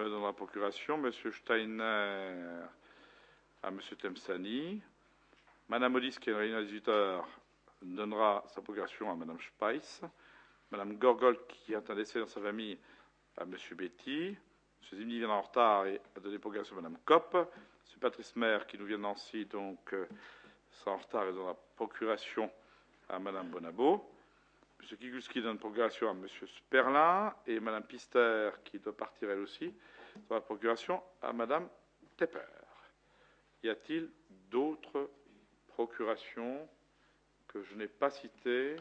me donnera procuration. Monsieur Steiner à Monsieur Temsani. Madame Odis, qui est réunion à 18h, donnera sa procuration à Madame Speiss. Madame Gorgol, qui est un décès dans sa famille, à Monsieur Betty. Monsieur Zimni vient en retard et a donné procuration à Madame Kopp. Monsieur Patrice Maire, qui nous vient de Nancy, donc sera en retard et donnera procuration à Madame Bonabo. Monsieur Kigulski donne procuration à Monsieur Sperlin et Madame Pister, qui doit partir elle aussi, donnera procuration à Madame Tepper. Y a-t-il d'autres procurations que je n'ai pas citées,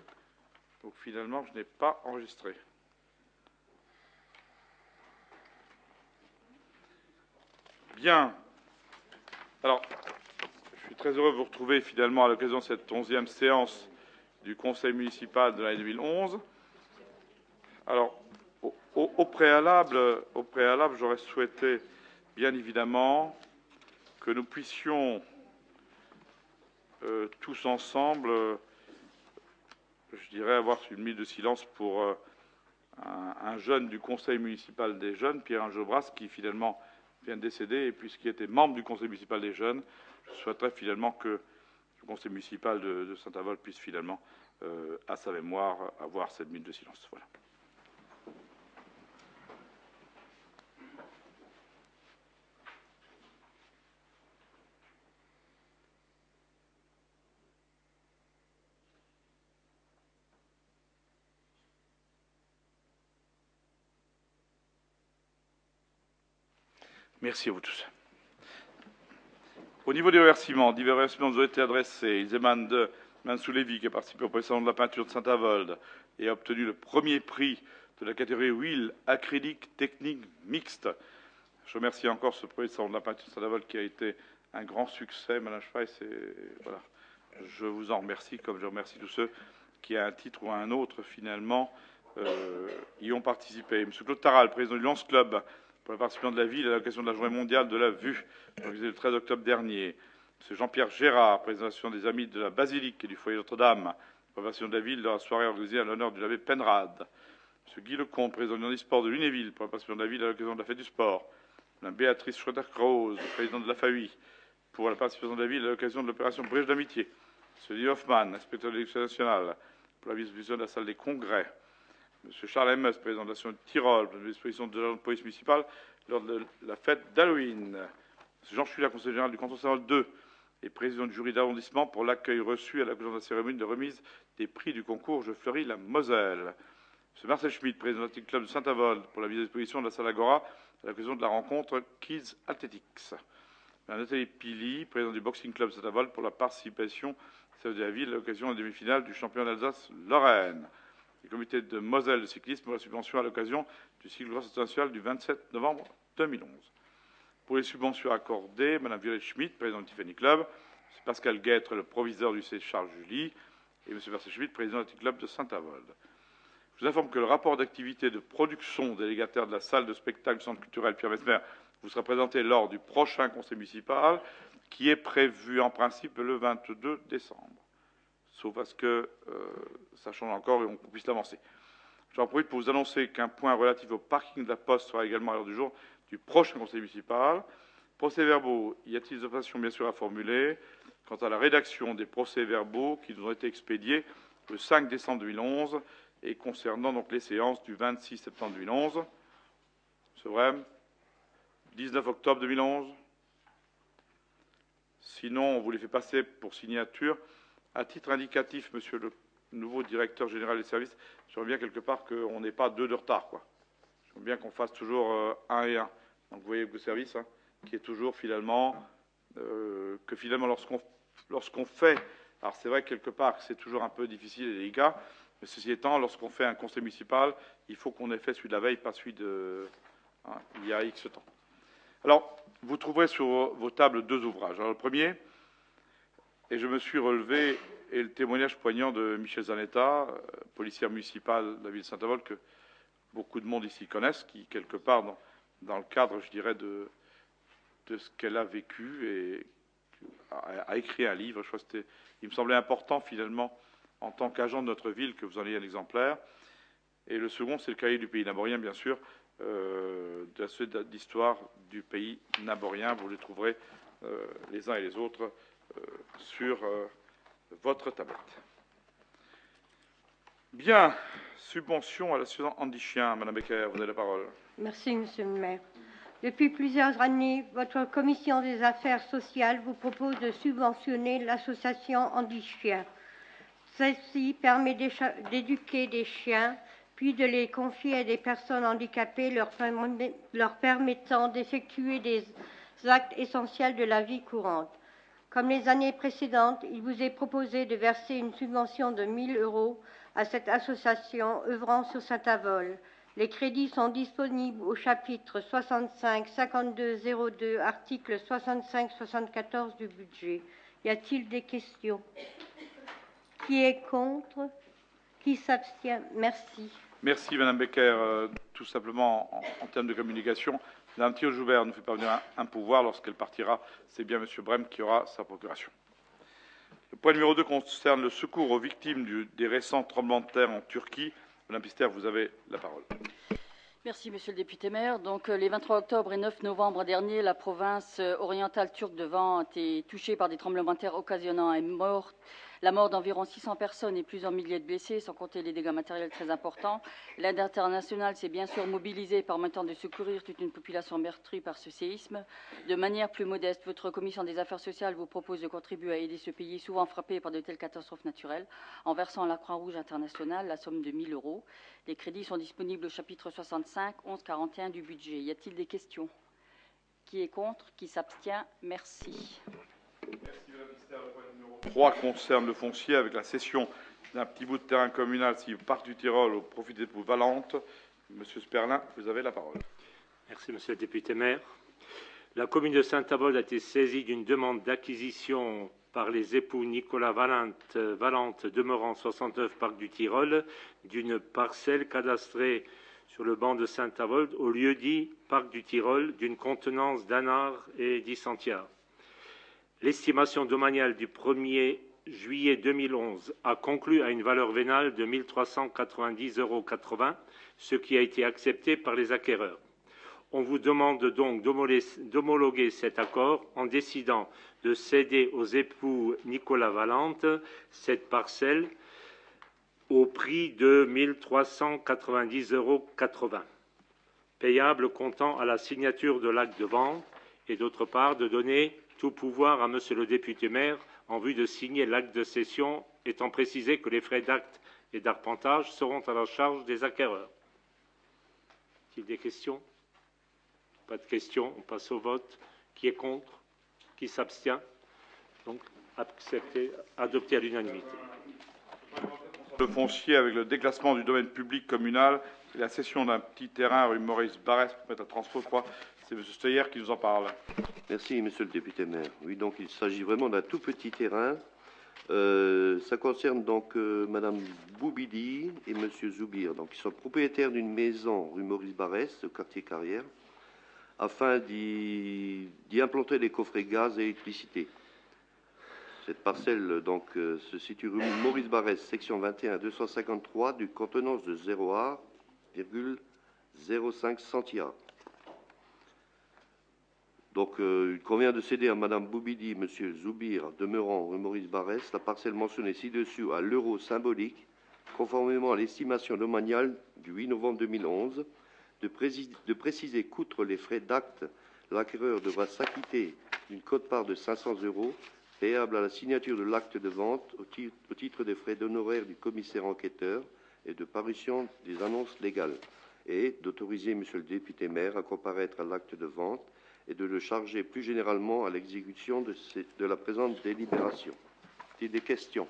donc finalement je n'ai pas enregistré? Bien. Alors, je suis très heureux de vous retrouver finalement à l'occasion de cette 11e séance du Conseil municipal de l'année 2011. Alors, au préalable, j'aurais souhaité, bien évidemment, que nous puissions tous ensemble, je dirais, avoir une minute de silence pour un jeune du Conseil municipal des jeunes, Pierre Jobras, qui finalement vient de décéder, et puisqu'il était membre du Conseil municipal des jeunes, je souhaiterais finalement que le Conseil municipal de Saint-Avold puisse finalement, à sa mémoire, avoir cette minute de silence. Voilà. Merci à vous tous. Au niveau des remerciements, divers remerciements nous ont été adressés. Ils émanent de Mansou Lévy, qui a participé au premier salon de la peinture de Saint-Avold et a obtenu le premier prix de la catégorie Wheel acrylique technique mixte. Je remercie encore ce premier salon de la peinture de Saint-Avold qui a été un grand succès, Madame Schweiss, et voilà. Je vous en remercie, comme je remercie tous ceux qui, à un titre ou à un autre, finalement, y ont participé. Monsieur Claude Taral, président du Lance Club, pour le participant de la ville à l'occasion de la Journée mondiale de la vue, organisée le 13 octobre dernier. M. Jean-Pierre Gérard, présentation des Amis de la Basilique et du Foyer Notre-Dame, pour la participation de la ville de la soirée organisée à l'honneur du l'abbé Penrad. M. Guy Lecomte, président du Handisport de Lunéville, pour la participation de la ville à l'occasion de la fête du sport. Mme Béatrice Schroeder-Krause, présidente de la FAUI, pour la participation de la ville à l'occasion de l'opération Brèche d'amitié. M. Lee Hoffman, inspecteur de l'éducation nationale, pour la vice-présidente de la salle des congrès. M. Charles Ms, président de la Nation Tyrol, pour la vice-présidente de la police municipale lors de la fête d'Halloween. M. Jean Chula, conseiller général du canton Saint-Avold 2 et président du jury d'arrondissement pour l'accueil reçu à l'occasion de la cérémonie de remise des prix du concours Je fleuris la Moselle. M. Marcel Schmitt, président du club de Saint-Avold pour la mise à disposition de la salle Agora à l'occasion de la rencontre Kids Athletics. Mme Nathalie Pili, président du Boxing Club de Saint-Avold pour la participation de la ville à l'occasion de la demi-finale du champion d'Alsace-Lorraine. Le comité de Moselle de cyclisme pour la subvention à l'occasion du cyclo-cross international du 27 novembre 2011. Pour les subventions accordées, Mme Violette Schmitt, présidente du Tiffany Club, M. Pascal Guêtre, le proviseur du C. Charles Julie, et M. Marcel Schmitt, président du Club de Saint-Avold. Je vous informe que le rapport d'activité de production délégataire de la salle de spectacle du Centre culturel Pierre Mesmer vous sera présenté lors du prochain conseil municipal, qui est prévu en principe le 22 décembre. Sauf à ce que ça change encore et qu'on puisse l'avancer. J'en profite pour vous annoncer qu'un point relatif au parking de la Poste sera également à l'heure du jour du prochain conseil municipal. Procès-verbaux, y a-t-il des observations bien sûr à formuler quant à la rédaction des procès-verbaux qui nous ont été expédiés le 5 décembre 2011 et concernant donc les séances du 26 septembre 2011, c'est vrai, 19 octobre 2011. Sinon, on vous les fait passer pour signature. À titre indicatif, monsieur le nouveau directeur général des services, j'aimerais bien quelque part qu'on n'ait pas deux de retard, quoi. J'aimerais bien qu'on fasse toujours un et un. Donc vous voyez le service, hein, qui est toujours finalement, que finalement lorsqu'on fait, alors c'est vrai que quelque part que c'est toujours un peu difficile et délicat, mais ceci étant, lorsqu'on fait un conseil municipal, il faut qu'on ait fait celui de la veille, pas celui de il y a X temps. Alors, vous trouverez sur vos tables deux ouvrages. Alors, le premier, et je me suis relevé, est le témoignage poignant de Michel Zanetta, policière municipale de la ville de Saint-Avold, que beaucoup de monde ici connaissent, qui, quelque part, dans le cadre, je dirais, de ce qu'elle a vécu, et a écrit un livre. Je crois que il me semblait important, finalement, en tant qu'agent de notre ville, que vous en ayez un exemplaire. Et le second, c'est le cahier du pays namorien, bien sûr, de la suite d'histoire du pays naborien. Vous les trouverez les uns et les autres sur votre tablette. Bien, subvention à l'association Andy Chien. Madame Becker, vous avez la parole. Merci, Monsieur le maire. Depuis plusieurs années, votre commission des affaires sociales vous propose de subventionner l'association Andy Chien. Celle-ci permet d'éduquer des chiens, puis de les confier à des personnes handicapées, leur permettant d'effectuer des actes essentiels de la vie courante. Comme les années précédentes, il vous est proposé de verser une subvention de 1 000 € à cette association œuvrant sur Saint-Avold. Les crédits sont disponibles au chapitre 65 52 02, article 65 74 du budget. Y a-t-il des questions? Qui est contre? Qui s'abstient? Merci. Merci, Madame Becker. Tout simplement, en termes de communication, Madame Thiot-Joubert nous fait parvenir un pouvoir. Lorsqu'elle partira, c'est bien Monsieur Brem qui aura sa procuration. Le point numéro 2 concerne le secours aux victimes des récents tremblements de terre en Turquie. Madame Pister, vous avez la parole. Merci, Monsieur le député maire. Donc, les 23 octobre et 9 novembre dernier, la province orientale turque de Van a été touchée par des tremblements de terre occasionnant la mort d'environ 600 personnes et plusieurs milliers de blessés, sans compter les dégâts matériels très importants. L'aide internationale s'est bien sûr mobilisée permettant de secourir toute une population meurtrie par ce séisme. De manière plus modeste, votre commission des affaires sociales vous propose de contribuer à aider ce pays souvent frappé par de telles catastrophes naturelles en versant à la Croix-Rouge internationale la somme de 1 000 €. Les crédits sont disponibles au chapitre 65 11 41 du budget. Y a-t-il des questions? Qui est contre? Qui s'abstient? Merci. Merci, Madame Pister. Le point numéro 3 concerne le foncier avec la cession d'un petit bout de terrain communal si Parc du Tyrol au profit des époux Valente. Monsieur Sperlin, vous avez la parole. Merci, Monsieur le député maire. La commune de Saint-Avold a été saisie d'une demande d'acquisition par les époux Nicolas Valente demeurant 69 Parc du Tyrol d'une parcelle cadastrée sur le banc de Saint-Avold au lieu dit Parc du Tyrol d'une contenance d'un art et 10 centiares. L'estimation domaniale du 1er juillet 2011 a conclu à une valeur vénale de 1 390,80 €, ce qui a été accepté par les acquéreurs. On vous demande donc d'homologuer cet accord en décidant de céder aux époux Nicolas Valente cette parcelle au prix de 1 390,80 €, payable comptant à la signature de l'acte de vente, et d'autre part de donner tout pouvoir à Monsieur le député maire en vue de signer l'acte de cession, étant précisé que les frais d'acte et d'arpentage seront à la charge des acquéreurs. Y a-t-il des questions? Pas de questions, on passe au vote. Qui est contre? Qui s'abstient? Donc, adopté à l'unanimité. Le foncier avec le déclassement du domaine public communal et la cession d'un petit terrain rue Maurice Barrès pour mettre à Transpo, je crois. C'est M. Steyer qui nous en parle. Merci, Monsieur le député maire. Oui, donc il s'agit vraiment d'un tout petit terrain. Ça concerne donc Madame Boubidi et Monsieur Zoubir. Donc, ils sont propriétaires d'une maison rue Maurice Barrès, au quartier Carrière, afin d'y implanter des coffrets gaz et électricité. Cette parcelle donc se situe rue Maurice Barrès, section 21 253, du contenance de 0,05 centiares. Donc, il convient de céder à Madame Boubidi et Monsieur Zoubir, demeurant rue Maurice Barrès, la parcelle mentionnée ci-dessus à l'euro symbolique, conformément à l'estimation domaniale du 8 novembre 2011, de préciser qu'outre les frais d'acte, l'acquéreur devra s'acquitter d'une quote-part de 500 € payable à la signature de l'acte de vente au titre des frais d'honoraires du commissaire enquêteur et de parution des annonces légales, et d'autoriser Monsieur le député maire à comparaître à l'acte de vente et de le charger plus généralement à l'exécution de la présente délibération. Y a-t-il des questions?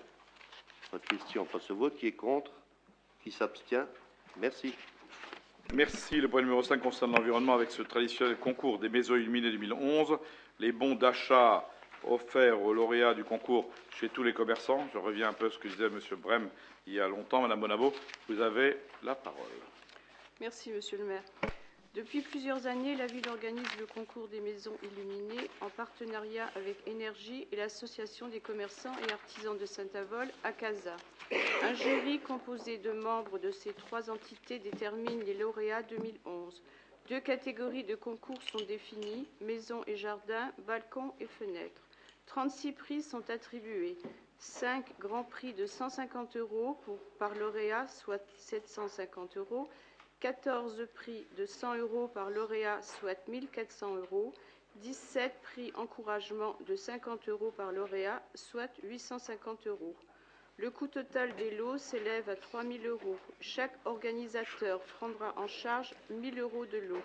Pas de questions. On passe au vote. Qui est contre? Qui s'abstient? Merci. Merci. Le point numéro 5 concerne l'environnement avec ce traditionnel concours des maisons illuminées 2011. Les bons d'achat offerts aux lauréats du concours chez tous les commerçants. Je reviens un peu à ce que disait M. Brem il y a longtemps. Madame Bonabo, vous avez la parole. Merci, Monsieur le maire. Depuis plusieurs années, la ville organise le concours des maisons illuminées en partenariat avec Énergie et l'Association des commerçants et artisans de Saint-Avold, ACASA. Un jury composé de membres de ces trois entités détermine les lauréats 2011. 2 catégories de concours sont définies, maisons et jardins, balcons et fenêtres. 36 prix sont attribués. 5 grands prix de 150 € par lauréat, soit 750 €. 14 prix de 100 € par lauréat, soit 1400 €. 17 prix encouragement de 50 € par lauréat, soit 850 €. Le coût total des lots s'élève à 3 000 €. Chaque organisateur prendra en charge 1 000 € de lots.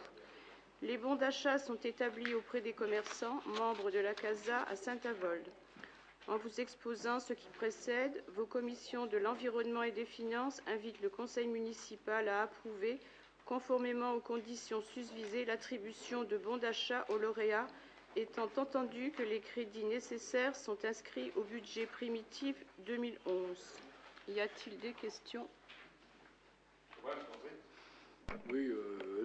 Les bons d'achat sont établis auprès des commerçants, membres de la CASA à Saint-Avold. En vous exposant ce qui précède, vos commissions de l'environnement et des finances invitent le conseil municipal à approuver, conformément aux conditions susvisées, l'attribution de bons d'achat aux lauréats, étant entendu que les crédits nécessaires sont inscrits au budget primitif 2011. Y a-t-il des questions? Oui,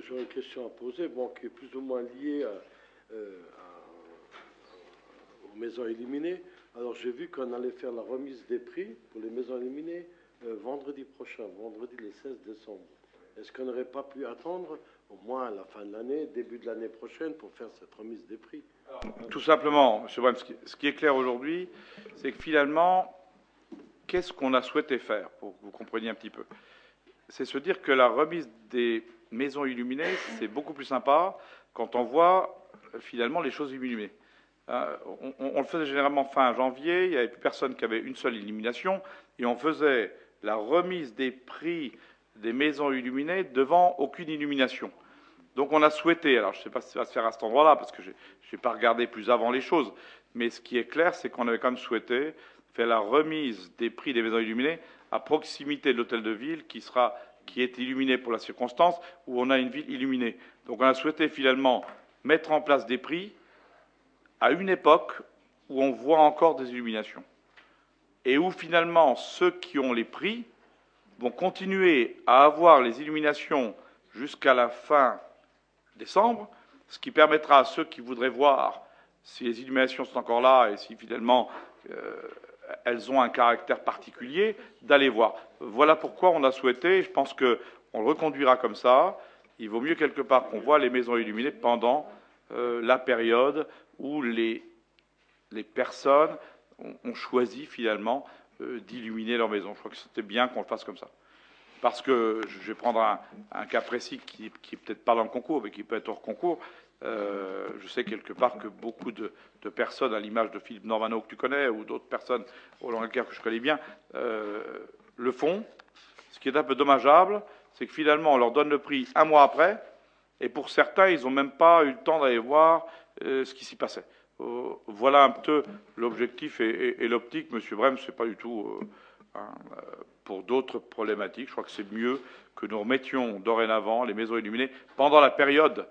j'ai une question à poser, qui est plus ou moins liée aux maisons éliminées. Alors, j'ai vu qu'on allait faire la remise des prix pour les maisons éliminées vendredi prochain, vendredi le 16 décembre. Est-ce qu'on n'aurait pas pu attendre au moins à la fin de l'année, début de l'année prochaine, pour faire cette remise des prix? Tout simplement, M. Brem, ce qui est clair aujourd'hui, c'est que finalement, qu'est-ce qu'on a souhaité faire, pour que vous compreniez un petit peu? C'est se dire que la remise des maisons illuminées, c'est beaucoup plus sympa quand on voit finalement les choses illuminées. On le faisait généralement fin janvier, il n'y avait plus personne qui avait une seule illumination, et on faisait la remise des prix des maisons illuminées devant aucune illumination. Donc on a souhaité, alors je ne sais pas si ça va se faire à cet endroit-là, parce que je n'ai pas regardé plus avant les choses, mais ce qui est clair, c'est qu'on avait quand même souhaité faire la remise des prix des maisons illuminées à proximité de l'hôtel de ville qui est illuminé pour la circonstance, où on a une ville illuminée. Donc on a souhaité finalement mettre en place des prix à une époque où on voit encore des illuminations. Et où finalement ceux qui ont les prix vont continuer à avoir les illuminations jusqu'à la fin décembre, ce qui permettra à ceux qui voudraient voir si les illuminations sont encore là et si finalement elles ont un caractère particulier, d'aller voir. Voilà pourquoi on a souhaité, je pense qu'on le reconduira comme ça, il vaut mieux quelque part qu'on voit les maisons illuminées pendant la période où les personnes ont choisi finalement d'illuminer leur maison. Je crois que c'était bien qu'on le fasse comme ça. Parce que, je vais prendre un cas précis qui est peut-être pas dans le concours, mais qui peut être hors concours. Je sais quelque part que beaucoup de personnes, à l'image de Philippe Normano que tu connais, ou d'autres personnes au Languedoc que je connais bien, le font. Ce qui est un peu dommageable, c'est que finalement on leur donne le prix un mois après, et pour certains, ils n'ont même pas eu le temps d'aller voir ce qui s'y passait. Voilà un peu l'objectif et l'optique, M. Brem, c'est pas du tout pour d'autres problématiques. Je crois que c'est mieux que nous remettions dorénavant les maisons illuminées pendant la période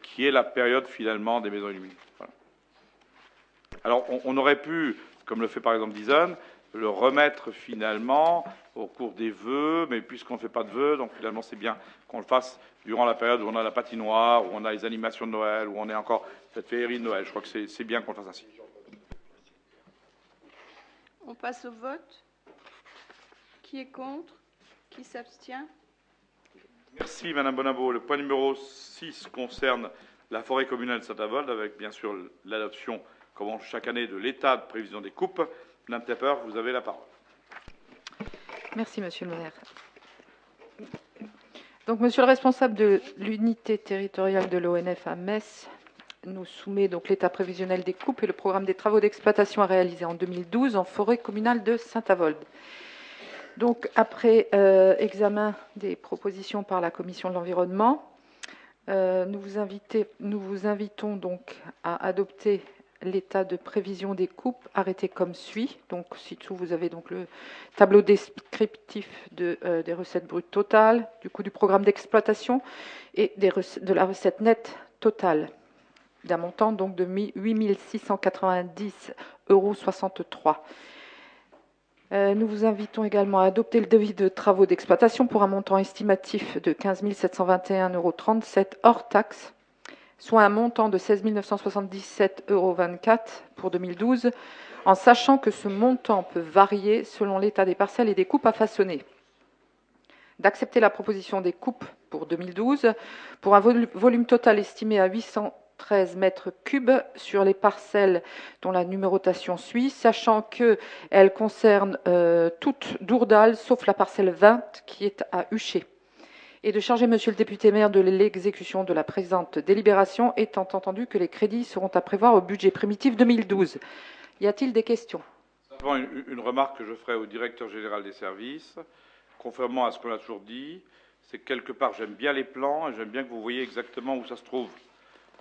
qui est la période finalement des maisons illuminées. Voilà. Alors on aurait pu, comme le fait par exemple Dizon, le remettre finalement au cours des vœux, mais puisqu'on ne fait pas de vœux, donc finalement c'est bien qu'on le fasse durant la période où on a la patinoire, où on a les animations de Noël, où on est encore cette féerie de Noël. Je crois que c'est bien qu'on le fasse ainsi. On passe au vote. Qui est contre? Qui s'abstient? Merci Madame Bonabo. Le point numéro 6 concerne la forêt communale de Saint-Avold, avec bien sûr l'adoption, comme chaque année, de l'état de prévision des coupes. Madame Tepper, vous avez la parole. Merci, Monsieur le maire. Donc, Monsieur le responsable de l'unité territoriale de l'ONF à Metz nous soumet donc l'état prévisionnel des coupes et le programme des travaux d'exploitation à réaliser en 2012 en forêt communale de Saint-Avold. Donc, après examen des propositions par la Commission de l'environnement, nous vous invitons donc à adopter l'état de prévision des coupes arrêté comme suit. Donc, ci-dessous, vous avez donc le tableau descriptif des recettes brutes totales, du coût du programme d'exploitation et de la recette nette totale, d'un montant donc de 8 690,63 €. Nous vous invitons également à adopter le devis de travaux d'exploitation pour un montant estimatif de 15 721,37 € hors taxe, soit un montant de 16 977,24 € pour 2012, en sachant que ce montant peut varier selon l'état des parcelles et des coupes à façonner. D'accepter la proposition des coupes pour 2012, pour un volume total estimé à 813 mètres cubes sur les parcelles dont la numérotation suit, sachant qu'elles concernent toutes Dourdal, sauf la parcelle 20 qui est à Huchet. Et de charger Monsieur le député maire de l'exécution de la présente délibération, étant entendu que les crédits seront à prévoir au budget primitif 2012. Y a-t-il des questions? Simplement une remarque que je ferai au directeur général des services, conformément à ce qu'on a toujours dit, c'est que quelque part j'aime bien les plans et j'aime bien que vous voyez exactement où ça se trouve.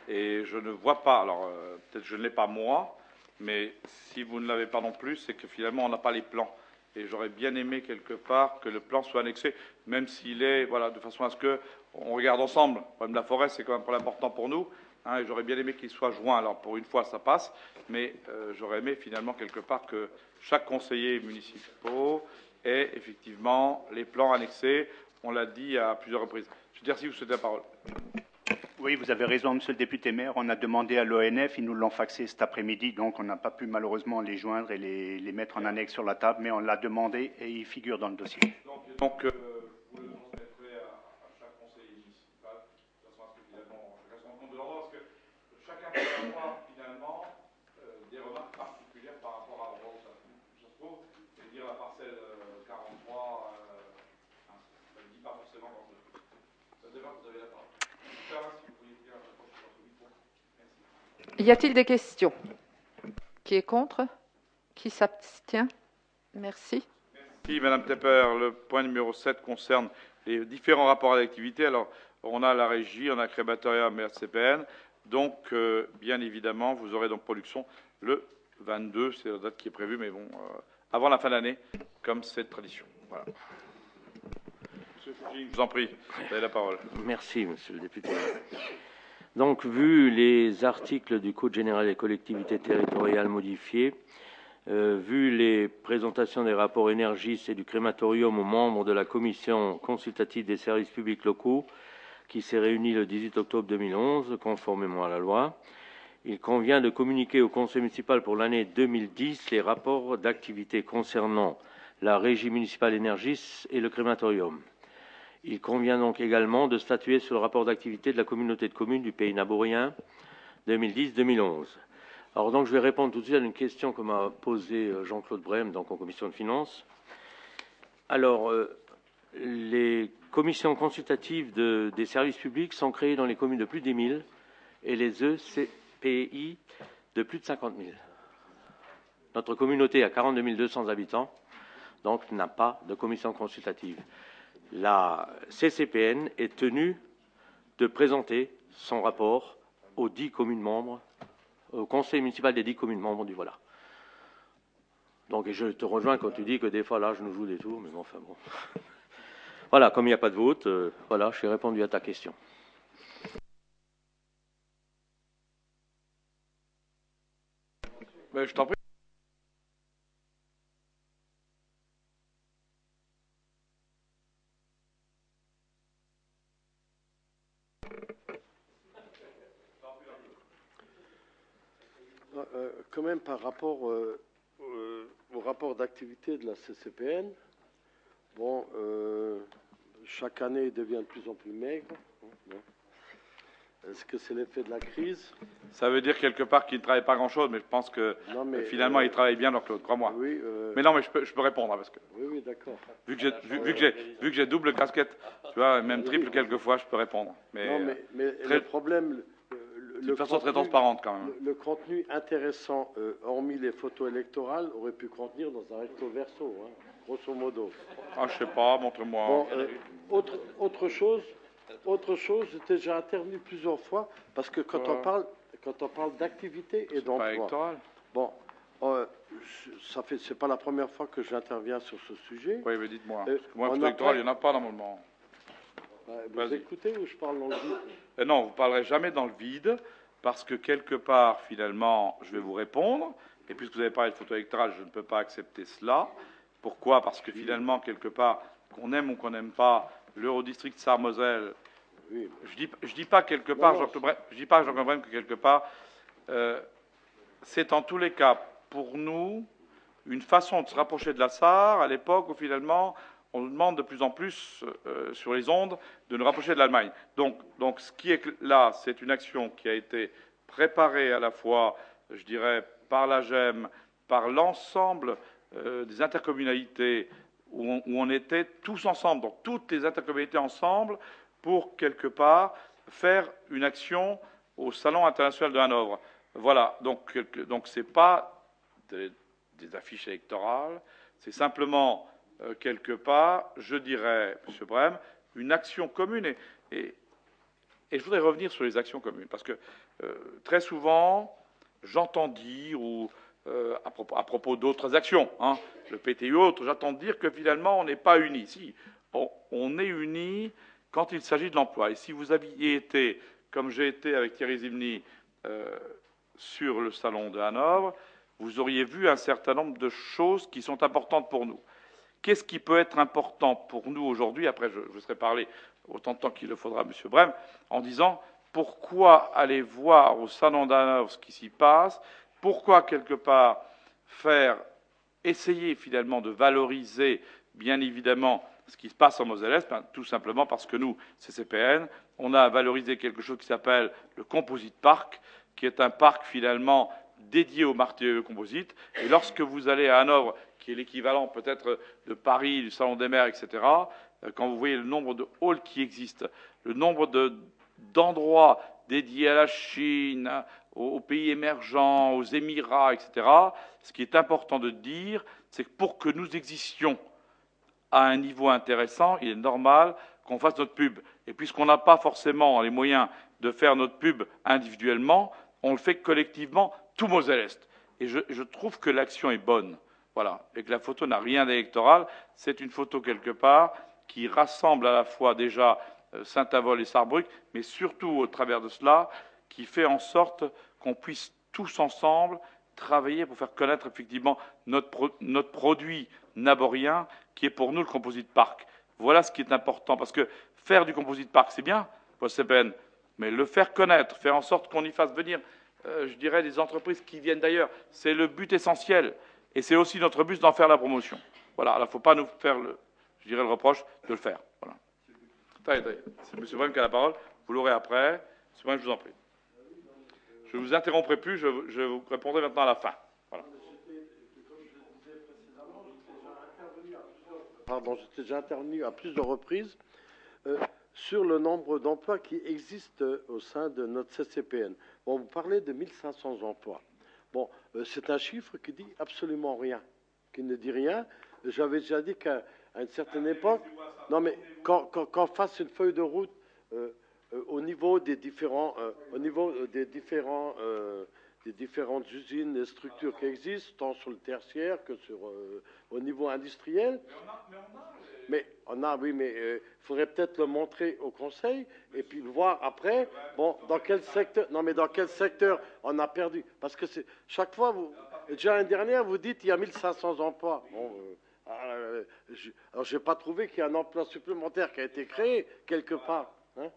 Et je ne vois pas, alors peut-être que je ne l'ai pas moi, mais si vous ne l'avez pas non plus, c'est que finalement on n'a pas les plans. Et j'aurais bien aimé quelque part que le plan soit annexé, même s'il est, voilà, de façon à ce qu'on regarde ensemble. Le problème de la forêt, c'est quand même un problème important pour nous, hein, et j'aurais bien aimé qu'il soit joint. Alors pour une fois, ça passe, mais j'aurais aimé finalement quelque part que chaque conseiller municipal ait effectivement les plans annexés. On l'a dit à plusieurs reprises. Je veux dire, si vous souhaitez la parole. Oui, vous avez raison, monsieur le député maire. On a demandé à l'ONF, ils nous l'ont faxé cet après-midi, donc on n'a pas pu malheureusement les joindre et les mettre en annexe sur la table, mais on l'a demandé et ils figurent dans le dossier. Donc vous le transmettrez à chaque conseiller municipal, de façon à ce que finalement, chacun se rende compte de l'ordre, parce que chacun peut avoir finalement des remarques particulières par rapport à l'endroit où ça se trouve, et dire la parcelle 43, ça ne dit pas forcément grand-chose. Ça démarre, vous avez la parole. Y a-t-il des questions? Qui est contre? Qui s'abstient? Merci. Merci, Madame Tepper. Le point numéro 7 concerne les différents rapports d'activité. Alors, on a la régie, on a Crématorium et RCPN. Donc, bien évidemment, vous aurez donc production le 22, c'est la date qui est prévue, mais bon, avant la fin de l'année, comme c'est tradition. Voilà. Monsieur Fugin, je vous en prie, vous avez la parole. Merci, monsieur le député. Donc, vu les articles du Code général des collectivités territoriales modifiés, vu les présentations des rapports Énergis et du crématorium aux membres de la commission consultative des services publics locaux, qui s'est réunie le 18 octobre 2011, conformément à la loi, il convient de communiquer au conseil municipal pour l'année 2010 les rapports d'activité concernant la régie municipale Énergis et le crématorium. Il convient donc également de statuer sur le rapport d'activité de la communauté de communes du Pays Nabourien 2010-2011. Alors donc je vais répondre tout de suite à une question que m'a posée Jean-Claude Brem, donc en commission de finances. Alors, les commissions consultatives des services publics sont créées dans les communes de plus de 10 000 et les ECPI de plus de 50 000. Notre communauté a 42 200 habitants, donc n'a pas de commission consultative. La CCPN est tenue de présenter son rapport aux 10 communes membres, au conseil municipal des 10 communes membres du voilà. Donc, et je te rejoins quand tu dis que des fois, là, je nous joue des tours, mais bon, enfin bon. Voilà, comme il n'y a pas de vote, voilà, j'ai répondu à ta question. Je t'en prie. Quand même, par rapport au rapport d'activité de la CCPN, bon, chaque année, il devient de plus en plus maigre. Bon. Est-ce que c'est l'effet de la crise? Ça veut dire quelque part qu'il ne travaille pas grand-chose, mais je pense que finalement, il travaille bien, donc crois-moi. Oui, mais non, mais je peux répondre, hein, parce que oui, d'accord. Vu que j'ai double casquette, tu vois, même triple quelquefois, je peux répondre. Mais, non, mais le problème... de façon très transparente, quand même. Le contenu intéressant, hormis les photos électorales, aurait pu contenir dans un recto verso, hein, grosso modo. Ah, je sais pas, montre-moi. Bon, autre chose, j'étais déjà intervenu plusieurs fois, parce que quand on parle d'activité et d'emploi, bon, c'est pas la première fois que j'interviens sur ce sujet. Oui, mais dites-moi. Moi, photo électorale, il n'y en a pas normalement. Vous écoutez ou je parle dans le vide? Non, vous ne parlerez jamais dans le vide, parce que quelque part, finalement, je vais vous répondre, et puisque vous avez parlé de photo électorale, je ne peux pas accepter cela. Pourquoi? Parce que finalement, quelque part, qu'on aime ou qu'on n'aime pas, l'Eurodistrict Sarre-Moselle, oui, je dis pas quelque part, je dis pas à Jean-Claude Brem que quelque part, c'est en tous les cas, pour nous, une façon de se rapprocher de la Sarre, à l'époque où finalement, on nous demande de plus en plus sur les ondes de nous rapprocher de l'Allemagne. Donc ce qui est là, c'est une action qui a été préparée à la fois, je dirais, par l'AGEM, par l'ensemble des intercommunalités où on était tous ensemble, donc toutes les intercommunalités ensemble, pour quelque part faire une action au Salon international de Hanovre. Voilà, donc ce n'est pas des affiches électorales, c'est simplement quelque part, je dirais, M. Brem, une action commune. Et je voudrais revenir sur les actions communes, parce que très souvent, j'entends dire, ou à propos d'autres actions, hein, le PTU ou autres, j'entends dire que finalement on n'est pas unis. Si, on est unis quand il s'agit de l'emploi. Et si vous aviez été, comme j'ai été avec Thierry Zimny, sur le salon de Hanovre, vous auriez vu un certain nombre de choses qui sont importantes pour nous. Qu'est-ce qui peut être important pour nous aujourd'hui? Après, je vous serai parlé autant de temps qu'il le faudra, M. Brem, en disant pourquoi aller voir au salon d'Hanovre ce qui s'y passe, pourquoi quelque part essayer finalement de valoriser bien évidemment ce qui se passe en Moselle-Est, tout simplement parce que nous, CCPN, on a valorisé quelque chose qui s'appelle le Composite Park, qui est un parc finalement dédié au marteau composite. Et lorsque vous allez à Hanovre, qui est l'équivalent peut-être de Paris, du Salon des Mers, etc., quand vous voyez le nombre de halls qui existent, le nombre d'endroits dédiés à la Chine, aux pays émergents, aux Émirats, etc., ce qui est important de dire, c'est que pour que nous existions à un niveau intéressant, il est normal qu'on fasse notre pub. Et puisqu'on n'a pas forcément les moyens de faire notre pub individuellement, on le fait collectivement, tout Moselle-Est. Et je trouve que l'action est bonne. Voilà. Et que la photo n'a rien d'électoral. C'est une photo, quelque part, qui rassemble à la fois déjà Saint-Avold et Sarrebruck, mais surtout, au travers de cela, qui fait en sorte qu'on puisse tous ensemble travailler pour faire connaître effectivement notre produit naborien, qui est pour nous le Composite Park. Voilà ce qui est important, parce que faire du Composite Park, c'est bien pour le CPN, mais le faire connaître, faire en sorte qu'on y fasse venir, je dirais, des entreprises qui viennent d'ailleurs, c'est le but essentiel, et c'est aussi notre but d'en faire la promotion. Voilà, alors il ne faut pas nous faire, je dirais, le reproche de le faire. Voilà. Attendez. C'est M. Brem qui a la parole, vous l'aurez après. M. Brem, je vous en prie. Je ne vous interromprai plus, je vous répondrai maintenant à la fin. Voilà. J'étais déjà intervenu à plusieurs reprises sur le nombre d'emplois qui existent au sein de notre CCPN. Bon, vous parlez de 1500 emplois. Bon, c'est un chiffre qui dit absolument rien, qui ne dit rien. J'avais déjà dit qu'à une certaine époque, non mais qu'on fasse une feuille de route au niveau des différentes usines et structures qui existent, tant sur le tertiaire que au niveau industriel. Mais il faudrait peut-être le montrer au Conseil et puis le voir après. Bon, dans quel secteur? Non, mais dans quel secteur on a perdu? Parce que chaque fois, déjà l'année dernière, vous dites il y a 1500 emplois. Bon, alors je n'ai pas trouvé qu'il y a un emploi supplémentaire qui a été créé quelque part. Hein?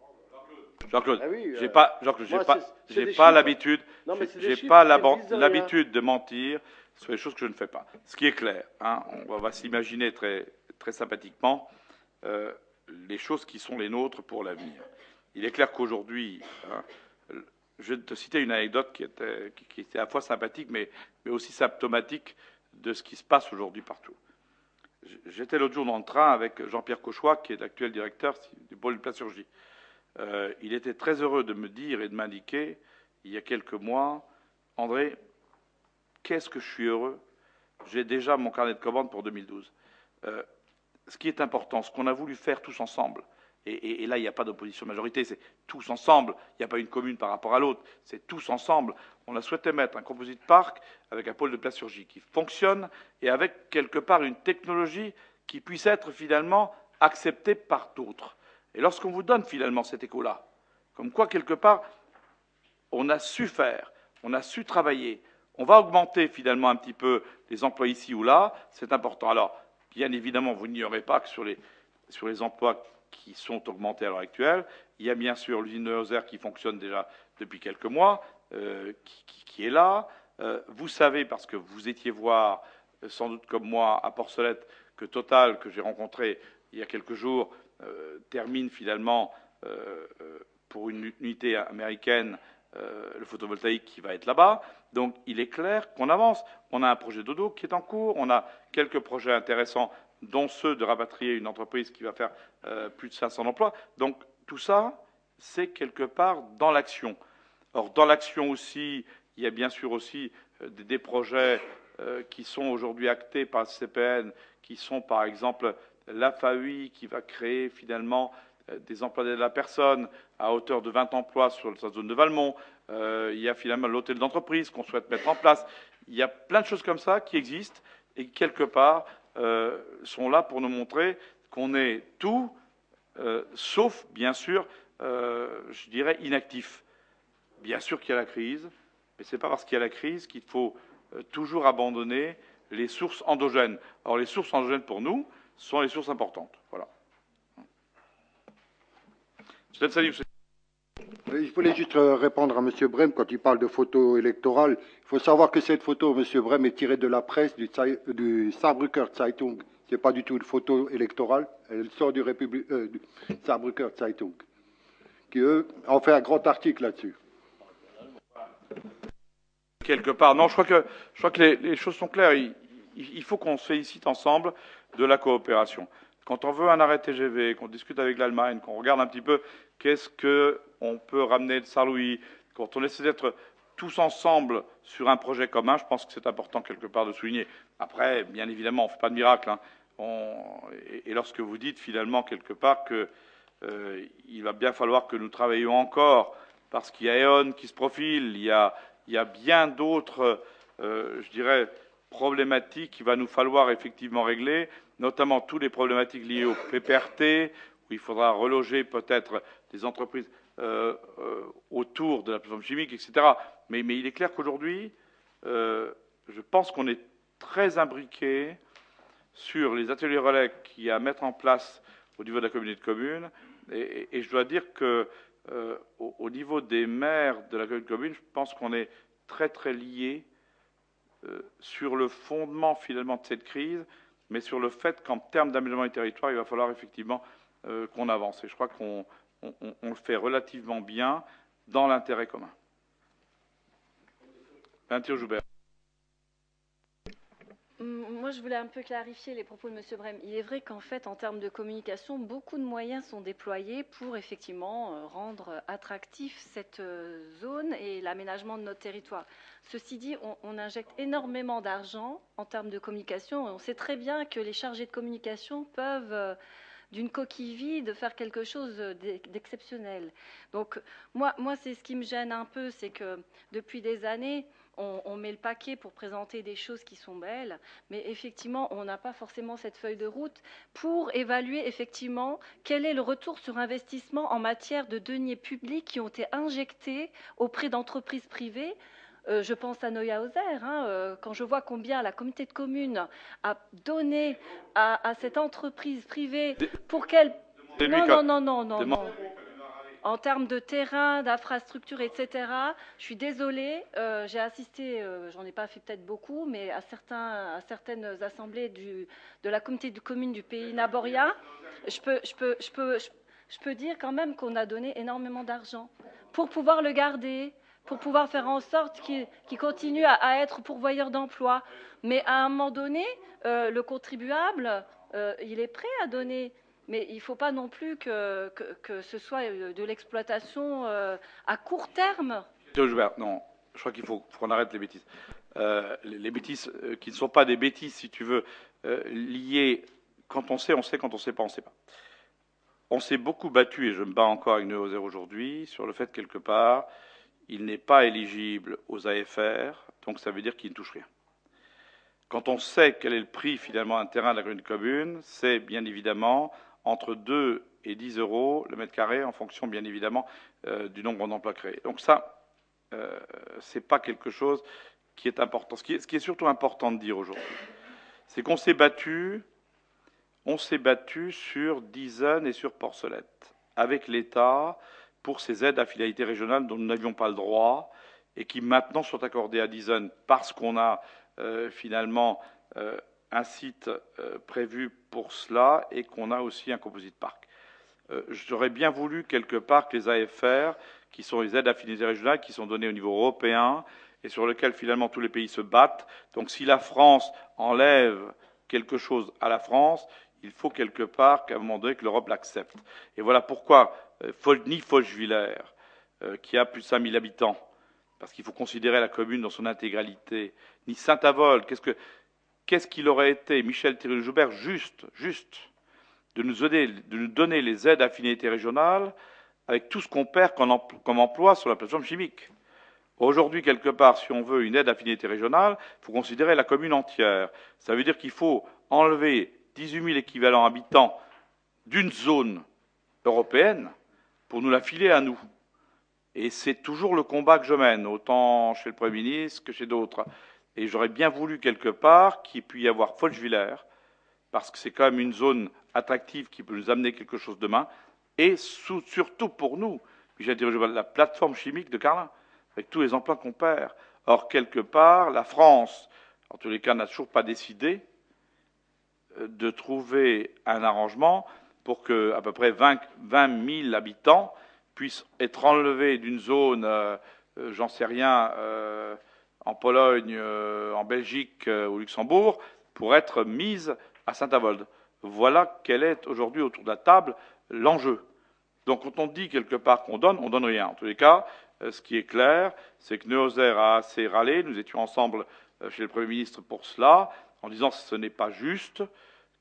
Jean-Claude, ah oui, j'ai pas l'habitude, de mentir sur les choses que je ne fais pas. Ce qui est clair, hein, on va s'imaginer très, très sympathiquement les choses qui sont les nôtres pour l'avenir. Il est clair qu'aujourd'hui, hein, je vais te citer une anecdote qui était à la fois sympathique, mais aussi symptomatique de ce qui se passe aujourd'hui partout. J'étais l'autre jour dans le train avec Jean-Pierre Cauchois, qui est l'actuel directeur du pôle de plasturgie. Il était très heureux de me dire et de m'indiquer, il y a quelques mois, André, qu'est-ce que je suis heureux, j'ai déjà mon carnet de commandes pour 2012. Ce qui est important, ce qu'on a voulu faire tous ensemble, et là il n'y a pas d'opposition majorité, c'est tous ensemble, il n'y a pas une commune par rapport à l'autre, c'est tous ensemble. On a souhaité mettre un composite park avec un pôle de plasturgie qui fonctionne et avec quelque part une technologie qui puisse être finalement acceptée par d'autres. Et lorsqu'on vous donne finalement cet écho-là, comme quoi quelque part on a su faire, on a su travailler, on va augmenter finalement un petit peu les emplois ici ou là, c'est important. Alors, bien évidemment, vous n'ignorez pas que sur les emplois qui sont augmentés à l'heure actuelle, il y a bien sûr l'usine de Hauser qui fonctionne déjà depuis quelques mois, qui est là. Vous savez, parce que vous étiez voir, sans doute comme moi, à Porcelette, que Total, que j'ai rencontré il y a quelques jours, termine finalement pour une unité américaine le photovoltaïque qui va être là-bas. Donc il est clair qu'on avance. On a un projet Dodo qui est en cours, on a quelques projets intéressants, dont ceux de rapatrier une entreprise qui va faire plus de 500 emplois. Donc tout ça, c'est quelque part dans l'action. Or, dans l'action aussi, il y a bien sûr aussi des projets qui sont aujourd'hui actés par le CPN, qui sont par exemple l'AFAUI, qui va créer finalement des emplois d'aide à la personne à hauteur de 20 emplois sur la zone de Valmont. Il y a finalement l'hôtel d'entreprise qu'on souhaite mettre en place. Il y a plein de choses comme ça qui existent et qui, quelque part, sont là pour nous montrer qu'on est tout, sauf, bien sûr, je dirais, inactif. Bien sûr qu'il y a la crise, mais ce n'est pas parce qu'il y a la crise qu'il faut toujours abandonner les sources endogènes. Or, les sources endogènes, pour nous, sont les sources importantes. Voilà. Je voulais juste répondre à M. Brem quand il parle de photo électorale. Il faut savoir que cette photo, M. Brem, est tirée de la presse du Saarbrücker Zeitung. Ce n'est pas du tout une photo électorale. Elle sort du Saarbrücker Zeitung, qui, eux, ont fait un grand article là-dessus. Quelque part, non, je crois que les choses sont claires. Il faut qu'on se félicite ensemble de la coopération. Quand on veut un arrêt TGV, qu'on discute avec l'Allemagne, qu'on regarde un petit peu qu'est-ce qu'on peut ramener de Saarlouis, quand on essaie d'être tous ensemble sur un projet commun, je pense que c'est important quelque part de souligner. Après, bien évidemment, on ne fait pas de miracle. Hein. Et lorsque vous dites finalement quelque part qu'il va bien falloir que nous travaillions encore, parce qu'il y a E.ON qui se profile, il y a bien d'autres, je dirais, problématiques qu'il va nous falloir effectivement régler, notamment toutes les problématiques liées au PPRT, où il faudra reloger peut-être des entreprises autour de la plateforme chimique, etc. Mais il est clair qu'aujourd'hui, je pense qu'on est très imbriqué sur les ateliers relais qu'il y a à mettre en place au niveau de la communauté de communes. Et je dois dire que au niveau des maires de la communauté de communes, je pense qu'on est très très liés sur le fondement finalement de cette crise, mais sur le fait qu'en termes d'aménagement du territoire, il va falloir effectivement qu'on avance. Et je crois qu'on le fait relativement bien dans l'intérêt commun. Valentin Joubert. Moi, je voulais un peu clarifier les propos de M. Brem. Il est vrai qu'en fait, en termes de communication, beaucoup de moyens sont déployés pour effectivement rendre attractif cette zone et l'aménagement de notre territoire. Ceci dit, on injecte énormément d'argent en termes de communication. On sait très bien que les chargés de communication peuvent, d'une coquille vide, faire quelque chose d'exceptionnel. Donc, moi c'est ce qui me gêne un peu, c'est que depuis des années, on met le paquet pour présenter des choses qui sont belles, mais effectivement, on n'a pas forcément cette feuille de route pour évaluer effectivement quel est le retour sur investissement en matière de deniers publics qui ont été injectés auprès d'entreprises privées. Je pense à Neuhauser, quand je vois combien la communauté de communes a donné à cette entreprise privée pour qu'elle... Non. En termes de terrain, d'infrastructure, etc., je suis désolée, j'ai assisté, j'en ai pas fait peut-être beaucoup, mais à certaines assemblées de la communauté de communes du pays Naboria, je peux dire quand même qu'on a donné énormément d'argent pour pouvoir le garder, pour pouvoir faire en sorte qu'il continue à être pourvoyeur d'emploi. Mais à un moment donné, le contribuable, il est prêt à donner. Mais il ne faut pas non plus que ce soit de l'exploitation à court terme. Non, je crois qu'il faut qu'on arrête les bêtises. Les bêtises qui ne sont pas des bêtises, si tu veux, liées. Quand on sait, quand on ne sait pas, on ne sait pas. On s'est beaucoup battu, et je me bats encore avec Neuhauser aujourd'hui, sur le fait, quelque part, il n'est pas éligible aux AFR, donc ça veut dire qu'il ne touche rien. Quand on sait quel est le prix, finalement, d'un terrain de la commune de commune, c'est bien évidemment entre 2 et 10 euros le mètre carré, en fonction, bien évidemment, du nombre d'emplois créés. Donc ça, c'est pas quelque chose qui est important. Ce qui est surtout important de dire aujourd'hui, c'est qu'on s'est battu sur Diesen et sur Porcelette, avec l'État, pour ces aides à finalité régionale dont nous n'avions pas le droit, et qui maintenant sont accordées à Diesen parce qu'on a finalement un site prévu pour cela et qu'on a aussi un composite park. J'aurais bien voulu quelque part que les AFR, qui sont les aides à finalité régionale, qui sont données au niveau européen et sur lesquelles finalement tous les pays se battent. Donc si la France enlève quelque chose à la France, il faut quelque part qu'à un moment donné que l'Europe l'accepte. Et voilà pourquoi ni Folchwiller, qui a plus de 5000 habitants, parce qu'il faut considérer la commune dans son intégralité, ni Saint-Avold, qu'est-ce qu'il aurait été, Michel Thierry-Joubert, juste de nous donner les aides à finalité régionale avec tout ce qu'on perd comme emploi sur la plateforme chimique. Aujourd'hui, quelque part, si on veut une aide à finalité régionale, il faut considérer la commune entière. Ça veut dire qu'il faut enlever 18 000 équivalents habitants d'une zone européenne pour nous la filer à nous. Et c'est toujours le combat que je mène, autant chez le Premier ministre que chez d'autres. Et j'aurais bien voulu quelque part qu'il puisse y avoir Folchwiller, parce que c'est quand même une zone attractive qui peut nous amener quelque chose demain, et surtout pour nous, Michel Thierry-Joubert, la plateforme chimique de Carlin, avec tous les emplois qu'on perd. Or, quelque part, la France, en tous les cas, n'a toujours pas décidé de trouver un arrangement pour que à peu près 20 000 habitants puissent être enlevés d'une zone, j'en sais rien, en Pologne, en Belgique, au Luxembourg, pour être mises à Saint-Avold. Voilà quel est aujourd'hui autour de la table l'enjeu. Donc quand on dit quelque part qu'on donne, on donne rien. En tous les cas, ce qui est clair, c'est que Neuhauser a assez râlé. Nous étions ensemble chez le Premier ministre pour cela, en disant que ce n'est pas juste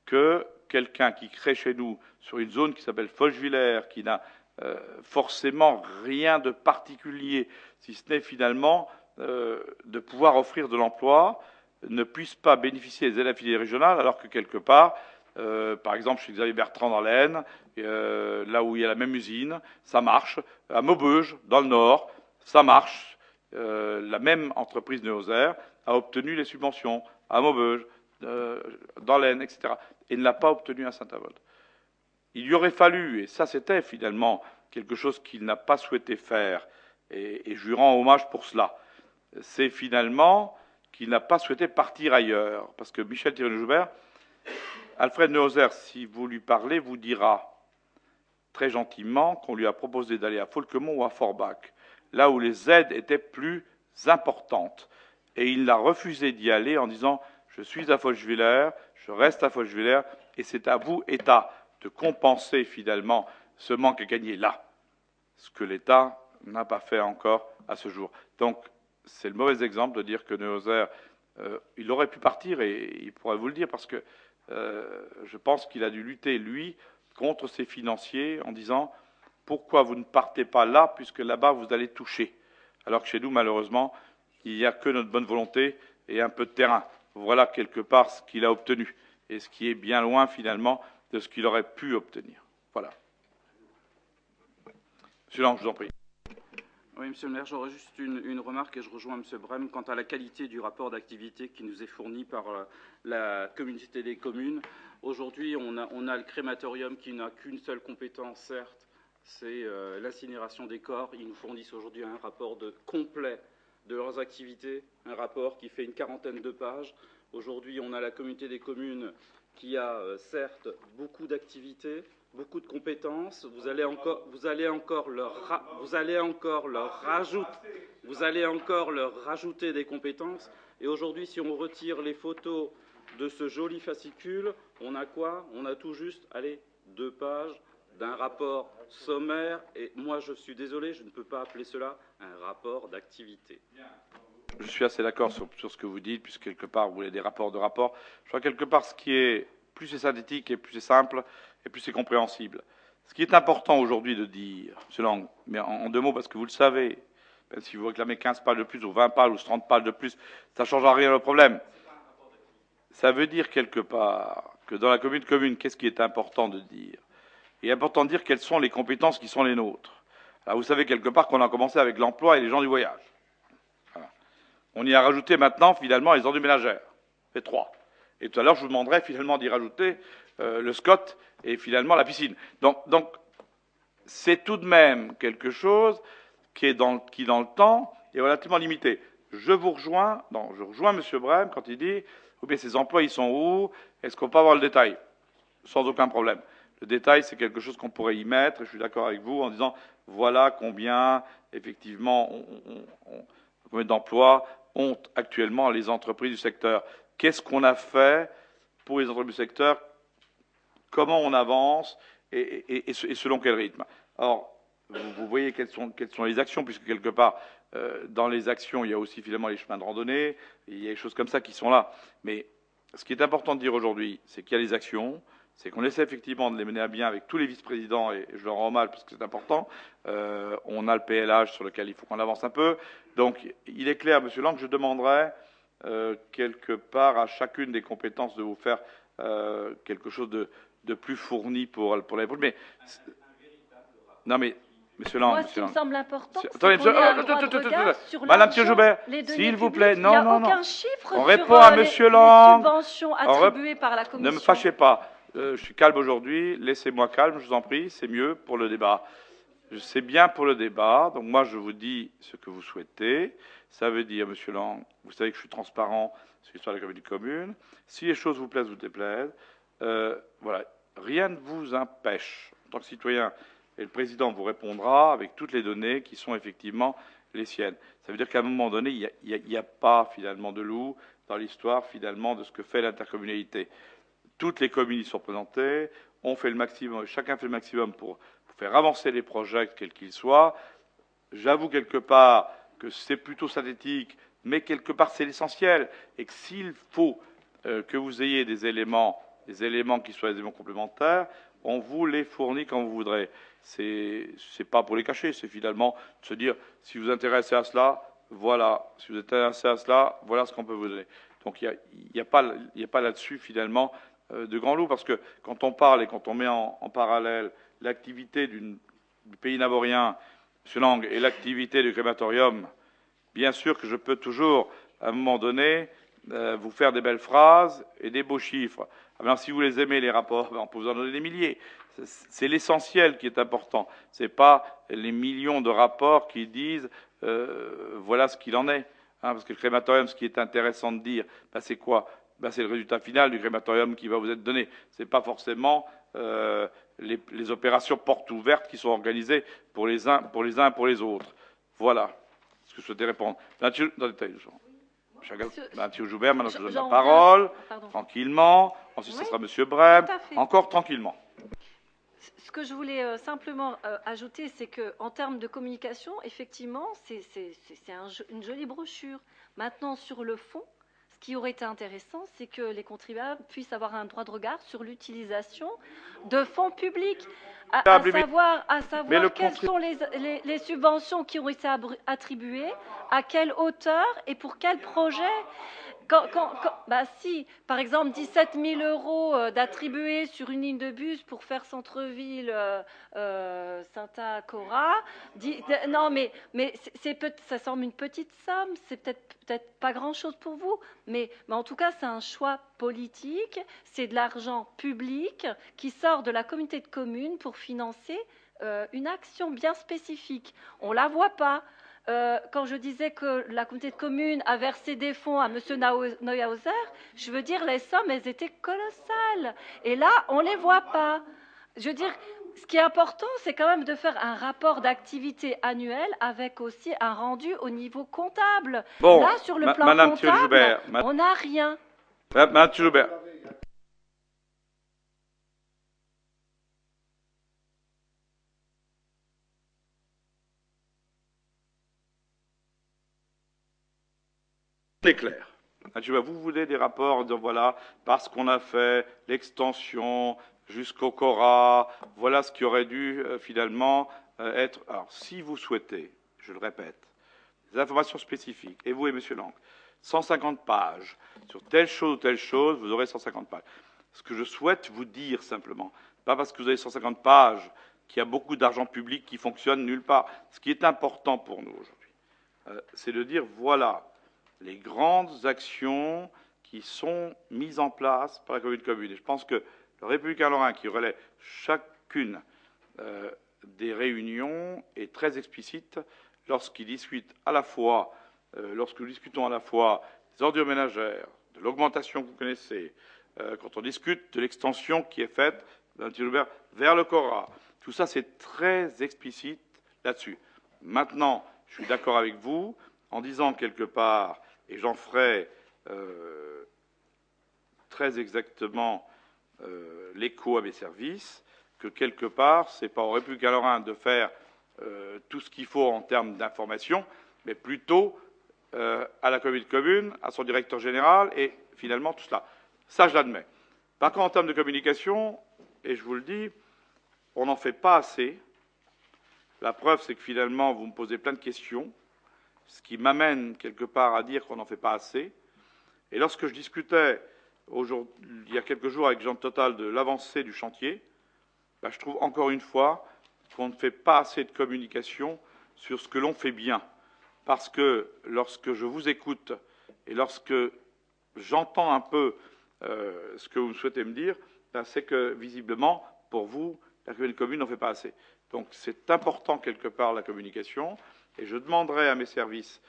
que quelqu'un qui crée chez nous sur une zone qui s'appelle Folchwiller, qui n'a forcément rien de particulier, si ce n'est finalement de pouvoir offrir de l'emploi, ne puisse pas bénéficier des aides affiliées régionales, alors que quelque part, par exemple chez Xavier Bertrand dans l'Aisne, là où il y a la même usine, ça marche. À Maubeuge, dans le Nord, ça marche. La même entreprise Neuhauser a obtenu les subventions à Maubeuge, dans l'Aisne, etc. Et ne l'a pas obtenu à Saint-Avold. Il y aurait fallu, et ça c'était finalement quelque chose qu'il n'a pas souhaité faire, et je lui rends hommage pour cela, c'est finalement qu'il n'a pas souhaité partir ailleurs. Parce que Michel Thierry-Joubert, Alfred Neuhauser, si vous lui parlez, vous dira très gentiment qu'on lui a proposé d'aller à Folquemont ou à Forbach, là où les aides étaient plus importantes. Et il a refusé d'y aller en disant « Je suis à Folchwiller, je reste à Folchwiller, et c'est à vous, État, de compenser finalement ce manque à gagner là. » Ce que l'État n'a pas fait encore à ce jour. Donc, c'est le mauvais exemple de dire que Neuhauser, il aurait pu partir, et il pourrait vous le dire, parce que je pense qu'il a dû lutter, lui, contre ses financiers, en disant « Pourquoi vous ne partez pas là, puisque là-bas, vous allez toucher ?» Alors que chez nous, malheureusement, il n'y a que notre bonne volonté et un peu de terrain. Voilà quelque part ce qu'il a obtenu, et ce qui est bien loin, finalement, de ce qu'il aurait pu obtenir. Voilà. Monsieur Lang, je vous en prie. Oui, Monsieur le maire, j'aurais juste une remarque et je rejoins Monsieur Brem quant à la qualité du rapport d'activité qui nous est fourni par la communauté des communes. Aujourd'hui, on a le crématorium qui n'a qu'une seule compétence, certes, c'est l'incinération des corps. Ils nous fournissent aujourd'hui un rapport complet de leurs activités, un rapport qui fait une 40aine de pages. Aujourd'hui, on a la communauté des communes qui a certes beaucoup d'activités, beaucoup de compétences. Vous allez encore leur rajouter des compétences. Et aujourd'hui, si on retire les photos de ce joli fascicule, on a quoi? On a tout juste, 2 pages d'un rapport sommaire. Et moi, je suis désolé, je ne peux pas appeler cela un rapport d'activité. Je suis assez d'accord sur ce que vous dites, puisque quelque part, vous voulez des rapports de rapports. Je crois quelque part, ce qui est plus c'est synthétique et plus c'est simple et plus c'est compréhensible. Ce qui est important aujourd'hui de dire, M. Lang, mais en 2 mots, parce que vous le savez, même si vous réclamez 15 pages de plus ou 20 pages ou 30 pages de plus, ça ne changera rien au problème. Ça veut dire quelque part que dans la commune, qu'est-ce qui est important de dire? Il est important de dire quelles sont les compétences qui sont les nôtres. Alors vous savez quelque part qu'on a commencé avec l'emploi et les gens du voyage. Voilà. On y a rajouté maintenant finalement les ordures ménagères. Ça fait 3. Et tout à l'heure je vous demanderai finalement d'y rajouter le SCOT et finalement la piscine. Donc c'est tout de même quelque chose qui dans le temps est relativement limité. Je rejoins M. Brem quand il dit Oui, mais ces emplois, ils sont où? Est-ce qu'on peut avoir le détail? Sans aucun problème. Le détail, c'est quelque chose qu'on pourrait y mettre, et je suis d'accord avec vous, en disant, voilà combien, effectivement, combien d'emplois ont actuellement les entreprises du secteur. Qu'est-ce qu'on a fait pour les entreprises du secteur? Comment on avance et selon quel rythme? Alors, vous voyez quelles sont les actions, puisque quelque part, dans les actions, il y a aussi finalement les chemins de randonnée, il y a des choses comme ça qui sont là. Mais ce qui est important de dire aujourd'hui, c'est qu'il y a les actions, c'est qu'on essaie effectivement de les mener à bien avec tous les vice-présidents, et je leur rends hommage parce que c'est important. On a le PLH sur lequel il faut qu'on avance un peu. Donc, il est clair, Monsieur Lang, je demanderai quelque part à chacune des compétences de vous faire quelque chose de plus fourni pour l'année prochaine. Mais non, mais Monsieur Lang, Moi, ce qui me semble important, c'est attendez, qu'on ait un droit de regard sur Madame Joubert, les deniers s'il vous publics. plaît, Il n'y a non. aucun chiffre On sur répond à Monsieur Lang. les subventions attribuées par la Commission. Ne me fâchez pas. Je suis calme aujourd'hui. Laissez-moi calme, je vous en prie. C'est mieux pour le débat. C'est bien pour le débat. Donc moi, je vous dis ce que vous souhaitez. Ça veut dire, Monsieur Lang, vous savez que je suis transparent sur l'histoire de la communauté commune. Si les choses vous plaisent, vous déplaisent, voilà, rien ne vous empêche, en tant que citoyen, et le président vous répondra avec toutes les données qui sont effectivement les siennes. Ça veut dire qu'à un moment donné, il n'y a pas finalement de loup dans l'histoire finalement de ce que fait l'intercommunalité. Toutes les communes y sont représentées, on fait le maximum, chacun fait le maximum pour faire avancer les projets, quels qu'ils soient. J'avoue quelque part que c'est plutôt synthétique, mais quelque part c'est l'essentiel, et que s'il faut que vous ayez des éléments qui soient des éléments complémentaires, on vous les fournit quand vous voudrez. C'est pas pour les cacher, c'est finalement de se dire, si vous vous intéressez à cela, voilà. Si vous êtes intéressé à cela, voilà ce qu'on peut vous donner. Donc il n'y a pas là-dessus finalement de grand loup, parce que quand on parle et quand on met en parallèle l'activité du pays navorien, M. Lang, et l'activité du crématorium, bien sûr que je peux toujours, à un moment donné, vous faire des belles phrases et des beaux chiffres. Alors, si vous les aimez, les rapports, on peut vous en donner des milliers. C'est l'essentiel qui est important. Ce n'est pas les millions de rapports qui disent voilà ce qu'il en est. Parce que le crématorium, ce qui est intéressant de dire, c'est quoi? C'est le résultat final du crématorium qui va vous être donné. Ce n'est pas forcément les opérations portes ouvertes qui sont organisées pour les uns et pour les autres. Voilà ce que je souhaitais répondre. Dans le détail, Monsieur Joubert, maintenant je vous donne la parole, tranquillement. Ensuite, ce sera Monsieur Brem, encore tranquillement. Ce que je voulais simplement ajouter, c'est qu'en termes de communication, effectivement, c'est une jolie brochure. Maintenant, sur le fond, ce qui aurait été intéressant, c'est que les contribuables puissent avoir un droit de regard sur l'utilisation de fonds publics, à savoir quelles sont les subventions qui ont été attribuées, à quelle hauteur et pour quel projet. Si, par exemple, 17 000 € d'attribués sur une ligne de bus pour faire centre-ville Saint-Cora, non, mais ça semble une petite somme, c'est peut-être pas grand-chose pour vous, mais en tout cas, c'est un choix politique, c'est de l'argent public qui sort de la communauté de communes pour financer une action bien spécifique. On ne la voit pas. Quand je disais que la communauté de communes a versé des fonds à M. Neuhauser, je veux dire, les sommes, elles étaient colossales. Et là, on ne les voit pas. Je veux dire, ce qui est important, c'est quand même de faire un rapport d'activité annuel avec aussi un rendu au niveau comptable. Bon, là, sur le plan comptable, on n'a rien. Madame Joubert. C'est clair. Vous voulez des rapports en disant voilà, parce qu'on a fait l'extension jusqu'au Cora, voilà ce qui aurait dû finalement être. Alors, si vous souhaitez, je le répète, des informations spécifiques, et vous et M. Lang, 150 pages sur telle chose ou telle chose, vous aurez 150 pages. Ce que je souhaite vous dire simplement, pas parce que vous avez 150 pages qu'il y a beaucoup d'argent public qui fonctionne nulle part. Ce qui est important pour nous aujourd'hui, c'est de dire voilà les grandes actions qui sont mises en place par la commune de commune. Et je pense que le Républicain Lorrain, qui relaie chacune des réunions, est très explicite lorsqu'il discute à la fois, lorsque nous discutons à la fois des ordures ménagères, de l'augmentation que vous connaissez, quand on discute de l'extension qui est faite d'un petit Joubert vers le Cora, tout ça c'est très explicite là-dessus. Maintenant, je suis d'accord avec vous en disant quelque part, et j'en ferai très exactement l'écho à mes services, que quelque part, c'est pas au Républicain Lorrain de faire tout ce qu'il faut en termes d'information, mais plutôt à la communauté de communes, à son directeur général, et finalement tout cela. Ça, je l'admets. Par contre, en termes de communication, et je vous le dis, on n'en fait pas assez. La preuve, c'est que finalement, vous me posez plein de questions, ce qui m'amène quelque part à dire qu'on n'en fait pas assez. Et lorsque je discutais il y a quelques jours avec Jean Total de l'avancée du chantier, ben, je trouve encore une fois qu'on ne fait pas assez de communication sur ce que l'on fait bien. Parce que lorsque je vous écoute et lorsque j'entends un peu ce que vous souhaitez me dire, ben, c'est que visiblement, pour vous, la communauté de communes n'en fait pas assez. Donc c'est important quelque part la communication, et je demanderai à mes services,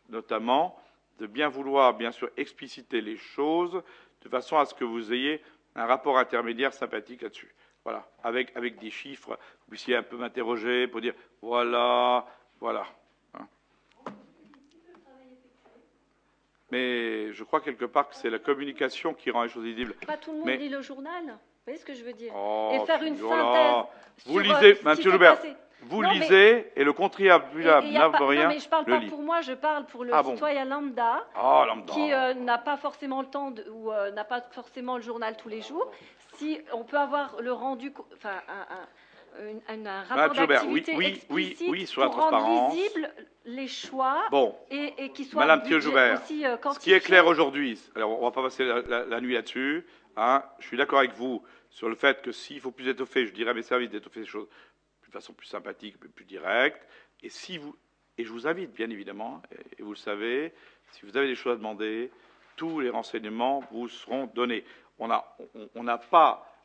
notamment, de bien vouloir, bien sûr, expliciter les choses, de façon à ce que vous ayez un rapport intermédiaire sympathique là-dessus. Voilà, avec des chiffres, vous puissiez un peu m'interroger pour dire voilà. Hein. Mais je crois quelque part que c'est la communication qui rend les choses visibles. Pas tout le monde lit le journal. Vous voyez ce que je veux dire? Oh, et faire une voilà. synthèse. Vous sur, lisez, M. Joubert, vous non, lisez, et le contribuable n'avoue rien. Non, mais je parle le pas lit. pour moi, je parle pour le citoyen lambda, qui n'a pas forcément le temps ou n'a pas forcément le journal tous les jours. Si on peut avoir le rendu, enfin un rapport d'activité explicite sur la pour rendre transparence. visibles les choix et qui soit Madame Joubert, aussi ce qui est clair aujourd'hui, alors on ne va pas passer la nuit là-dessus, hein, je suis d'accord avec vous sur le fait que s'il faut plus étoffer, je dirais à mes services d'étoffer les choses de façon plus sympathique, plus directe, et je vous invite bien évidemment, et vous le savez, si vous avez des choses à demander, tous les renseignements vous seront donnés. On n'a pas,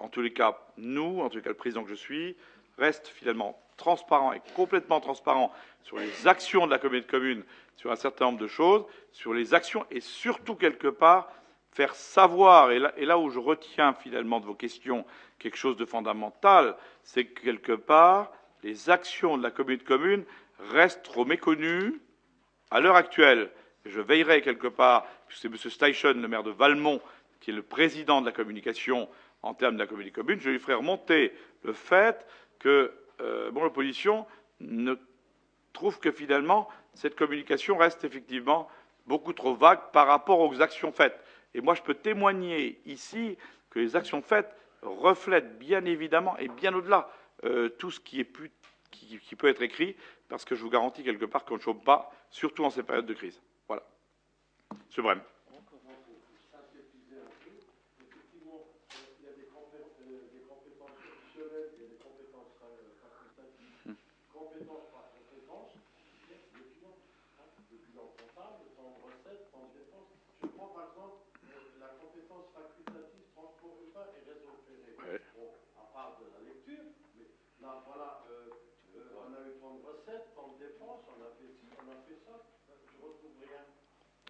en tous les cas, nous, en tous les cas le président que je suis, reste finalement transparent et complètement transparent sur les actions de la communauté de communes, sur un certain nombre de choses, sur les actions et surtout quelque part faire savoir, et là où je retiens finalement de vos questions quelque chose de fondamental, c'est que quelque part les actions de la communauté de communes restent trop méconnues à l'heure actuelle. Je veillerai quelque part, puisque c'est M. Steichen, le maire de Valmont, qui est le président de la communication en termes de la communauté de communes, je lui ferai remonter le fait que l'opposition ne trouve que finalement cette communication reste effectivement beaucoup trop vague par rapport aux actions faites. Et moi, je peux témoigner ici que les actions faites reflètent bien évidemment et bien au-delà tout ce qui peut être écrit, parce que je vous garantis quelque part qu'on ne chôme pas, surtout en ces périodes de crise. Voilà. M. Brem.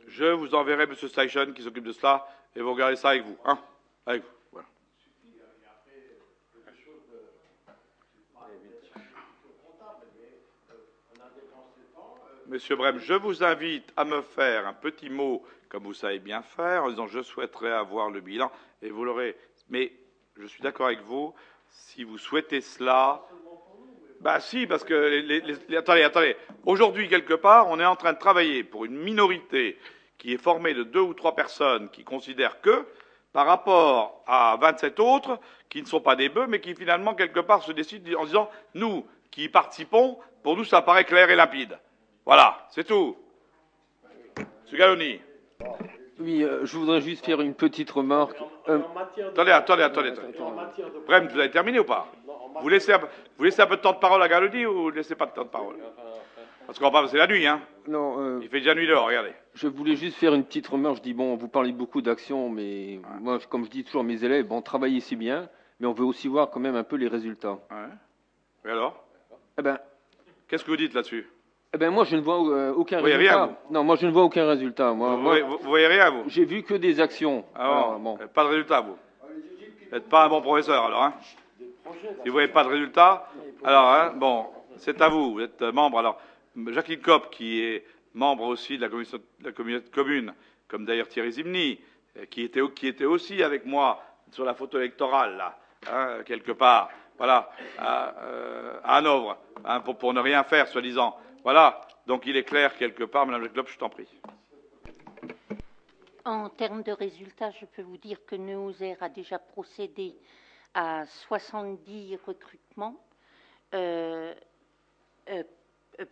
Je vous enverrai M. Steichen qui s'occupe de cela et vous regardez ça avec vous. Hein, avec vous. Voilà. Monsieur Brem, je vous invite à me faire un petit mot, comme vous savez bien faire, en disant je souhaiterais avoir le bilan, et vous l'aurez. Mais je suis d'accord avec vous, si vous souhaitez cela. Bah si, parce que attendez. Aujourd'hui, quelque part, on est en train de travailler pour une minorité qui est formée de 2 ou 3 personnes qui considèrent que, par rapport à 27 autres, qui ne sont pas des bœufs, mais qui finalement, quelque part, se décident en disant, nous, qui y participons, pour nous, ça paraît clair et limpide. Voilà, c'est tout. M. Galloni. Oui, je voudrais juste faire une petite remarque. Attendez. Brem, vous avez terminé ou pas? Vous laissez un peu de temps de parole à Galloni ou vous ne laissez pas de temps de parole? Parce qu'on va pas passer la nuit, hein. Non. Il fait déjà nuit dehors, regardez. Je voulais juste faire une petite remarque. Je dis, bon, vous parlez beaucoup d'actions, mais moi, comme je dis toujours à mes élèves, bon, travaillez si bien, mais on veut aussi voir quand même un peu les résultats. Ouais. Et alors? Eh ben. Qu'est-ce que vous dites là-dessus? Eh ben moi, je ne vois aucun Vous voyez résultat. rien, Non, moi, je ne vois aucun résultat. Moi, Vous voyez rien, vous? j'ai vu que des actions. Ah bon. Pas de résultat, vous. Vous n'êtes pas un bon professeur, alors. Hein. Si vous voyez pas de résultat, alors, hein, bon, c'est à vous. Vous êtes membre. Alors, Jacqueline Kopp, qui est membre aussi de la communauté de communes, comme d'ailleurs Thierry Zimny, qui était aussi avec moi sur la photo électorale, là, hein, quelque part, voilà, à Hanovre, hein, pour ne rien faire, soi-disant. Voilà, donc il est clair quelque part, Madame Jacqueline Kopp, je t'en prie. En termes de résultats, je peux vous dire que Neuser a déjà procédé à 70 recrutements.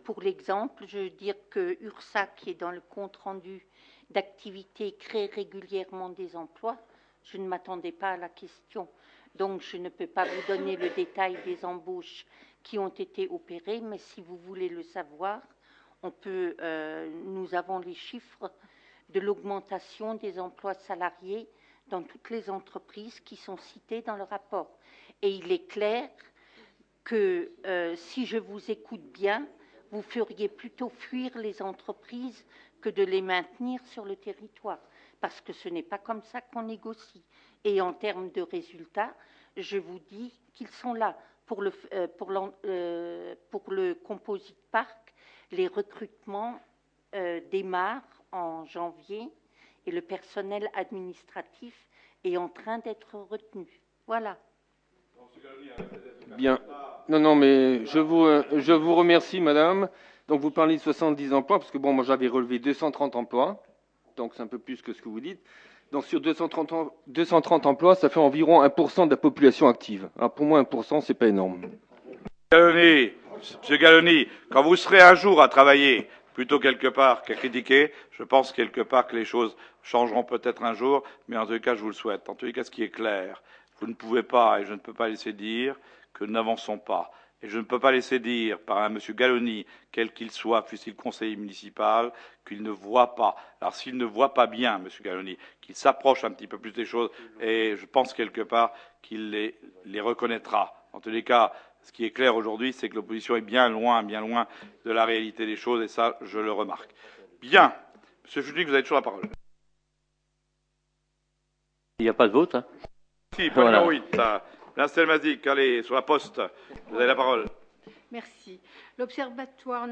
Pour l'exemple, je veux dire que URSA, qui est dans le compte-rendu d'activité, crée régulièrement des emplois. Je ne m'attendais pas à la question, donc je ne peux pas vous donner le détail des embauches qui ont été opérées, mais si vous voulez le savoir, nous avons les chiffres de l'augmentation des emplois salariés dans toutes les entreprises qui sont citées dans le rapport. Et il est clair que si je vous écoute bien, vous feriez plutôt fuir les entreprises que de les maintenir sur le territoire, parce que ce n'est pas comme ça qu'on négocie. Et en termes de résultats, je vous dis qu'ils sont là. Pour le Composite Park, les recrutements démarrent en janvier et le personnel administratif est en train d'être retenu. Voilà. Bien. Non, mais je vous remercie, madame. Donc, vous parlez de 70 emplois, parce que, bon, moi, j'avais relevé 230 emplois. Donc, c'est un peu plus que ce que vous dites. Donc, sur 230 emplois, ça fait environ 1% de la population active. Alors, pour moi, 1%, c'est pas énorme. Monsieur Galloni, quand vous serez un jour à travailler, plutôt quelque part qu'à critiquer, je pense quelque part que les choses changeront peut-être un jour, mais en tous les cas, je vous le souhaite. En tous les cas, ce qui est clair, vous ne pouvez pas, et je ne peux pas laisser dire, que nous n'avançons pas. Et je ne peux pas laisser dire par un monsieur Galloni, quel qu'il soit, fût-il conseiller municipal, qu'il ne voit pas. Alors s'il ne voit pas bien, monsieur Galloni, qu'il s'approche un petit peu plus des choses, et je pense quelque part qu'il les reconnaîtra. En tous les cas, ce qui est clair aujourd'hui, c'est que l'opposition est bien loin de la réalité des choses, et ça, je le remarque. Bien. Monsieur Fudnik, vous avez toujours la parole. Il n'y a pas de vote, hein? Si, point numéro 8. Vincent Mazik, allez, sur la poste. Vous avez la parole. Merci. L'Observatoire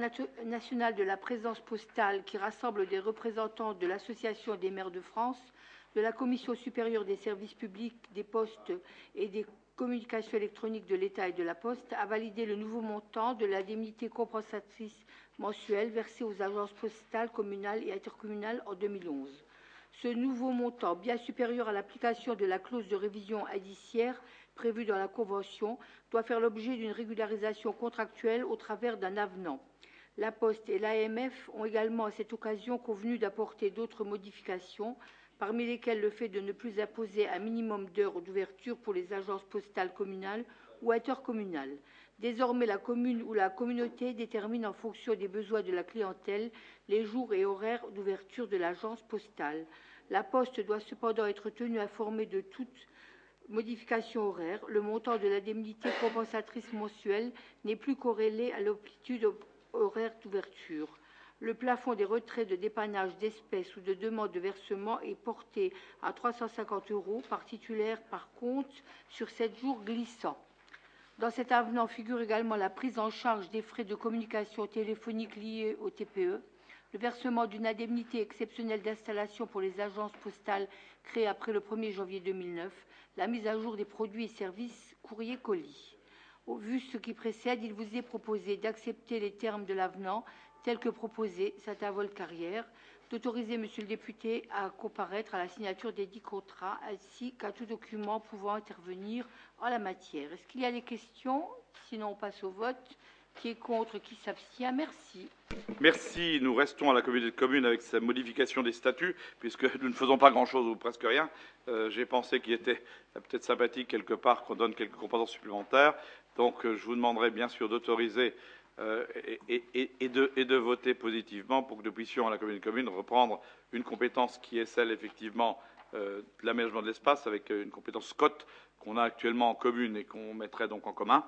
national de la présence postale, qui rassemble des représentants de l'Association des maires de France, de la Commission supérieure des services publics, des postes et des communications électroniques de l'État et de la Poste, a validé le nouveau montant de l'indemnité compensatrice mensuelle versée aux agences postales communales et intercommunales en 2011. Ce nouveau montant, bien supérieur à l'application de la clause de révision indiciaire prévue dans la Convention, doit faire l'objet d'une régularisation contractuelle au travers d'un avenant. La Poste et l'AMF ont également à cette occasion convenu d'apporter d'autres modifications, parmi lesquelles le fait de ne plus imposer un minimum d'heures d'ouverture pour les agences postales communales ou intercommunales. Désormais, la commune ou la communauté détermine en fonction des besoins de la clientèle les jours et horaires d'ouverture de l'agence postale. La Poste doit cependant être tenue informée de toute modification horaire. Le montant de l'indemnité compensatrice mensuelle n'est plus corrélé à l'amplitude horaire d'ouverture. Le plafond des retraits de dépannage d'espèces ou de demande de versement est porté à 350 € par titulaire par compte sur 7 jours glissants. Dans cet avenant figure également la prise en charge des frais de communication téléphonique liés au TPE, le versement d'une indemnité exceptionnelle d'installation pour les agences postales créées après le 1er janvier 2009, la mise à jour des produits et services courrier-colis. Au vu de ce qui précède, il vous est proposé d'accepter les termes de l'avenant tels que proposé, Saint-Avold-Carrière, d'autoriser Monsieur le député à comparaître à la signature des 10 contrats, ainsi qu'à tout document pouvant intervenir en la matière. Est-ce qu'il y a des questions? Sinon, on passe au vote. Qui est contre? Qui s'abstient? Merci. Merci. Nous restons à la communauté de communes avec sa modification des statuts, puisque nous ne faisons pas grand-chose ou presque rien. J'ai pensé qu'il était peut-être sympathique quelque part qu'on donne quelques compétences supplémentaires. Donc, je vous demanderai bien sûr d'autoriser et de voter positivement pour que nous puissions, à la communauté de communes, reprendre une compétence qui est celle, effectivement, de l'aménagement de l'espace, avec une compétence SCOT qu'on a actuellement en commune et qu'on mettrait donc en commun.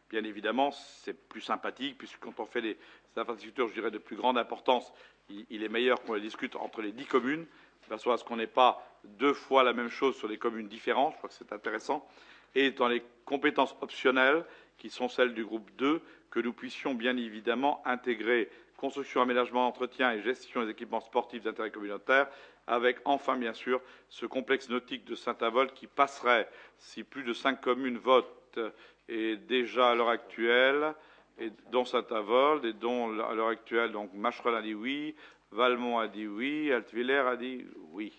Bien évidemment, c'est plus sympathique, puisque quand on fait infrastructures, je dirais, de plus grande importance, il est meilleur qu'on les discute entre les 10 communes, de façon à ce qu'on n'ait pas 2 fois la même chose sur des communes différentes. Je crois que c'est intéressant. Et dans les compétences optionnelles, qui sont celles du groupe 2, que nous puissions bien évidemment intégrer construction, aménagement, entretien et gestion des équipements sportifs d'intérêt communautaire, avec enfin, bien sûr, ce complexe nautique de Saint-Avold qui passerait, si plus de 5 communes votent, et déjà à l'heure actuelle, et dont Saint-Avold, et dont à l'heure actuelle, donc Macherolles a dit oui, Valmont a dit oui, Altvillers a dit oui.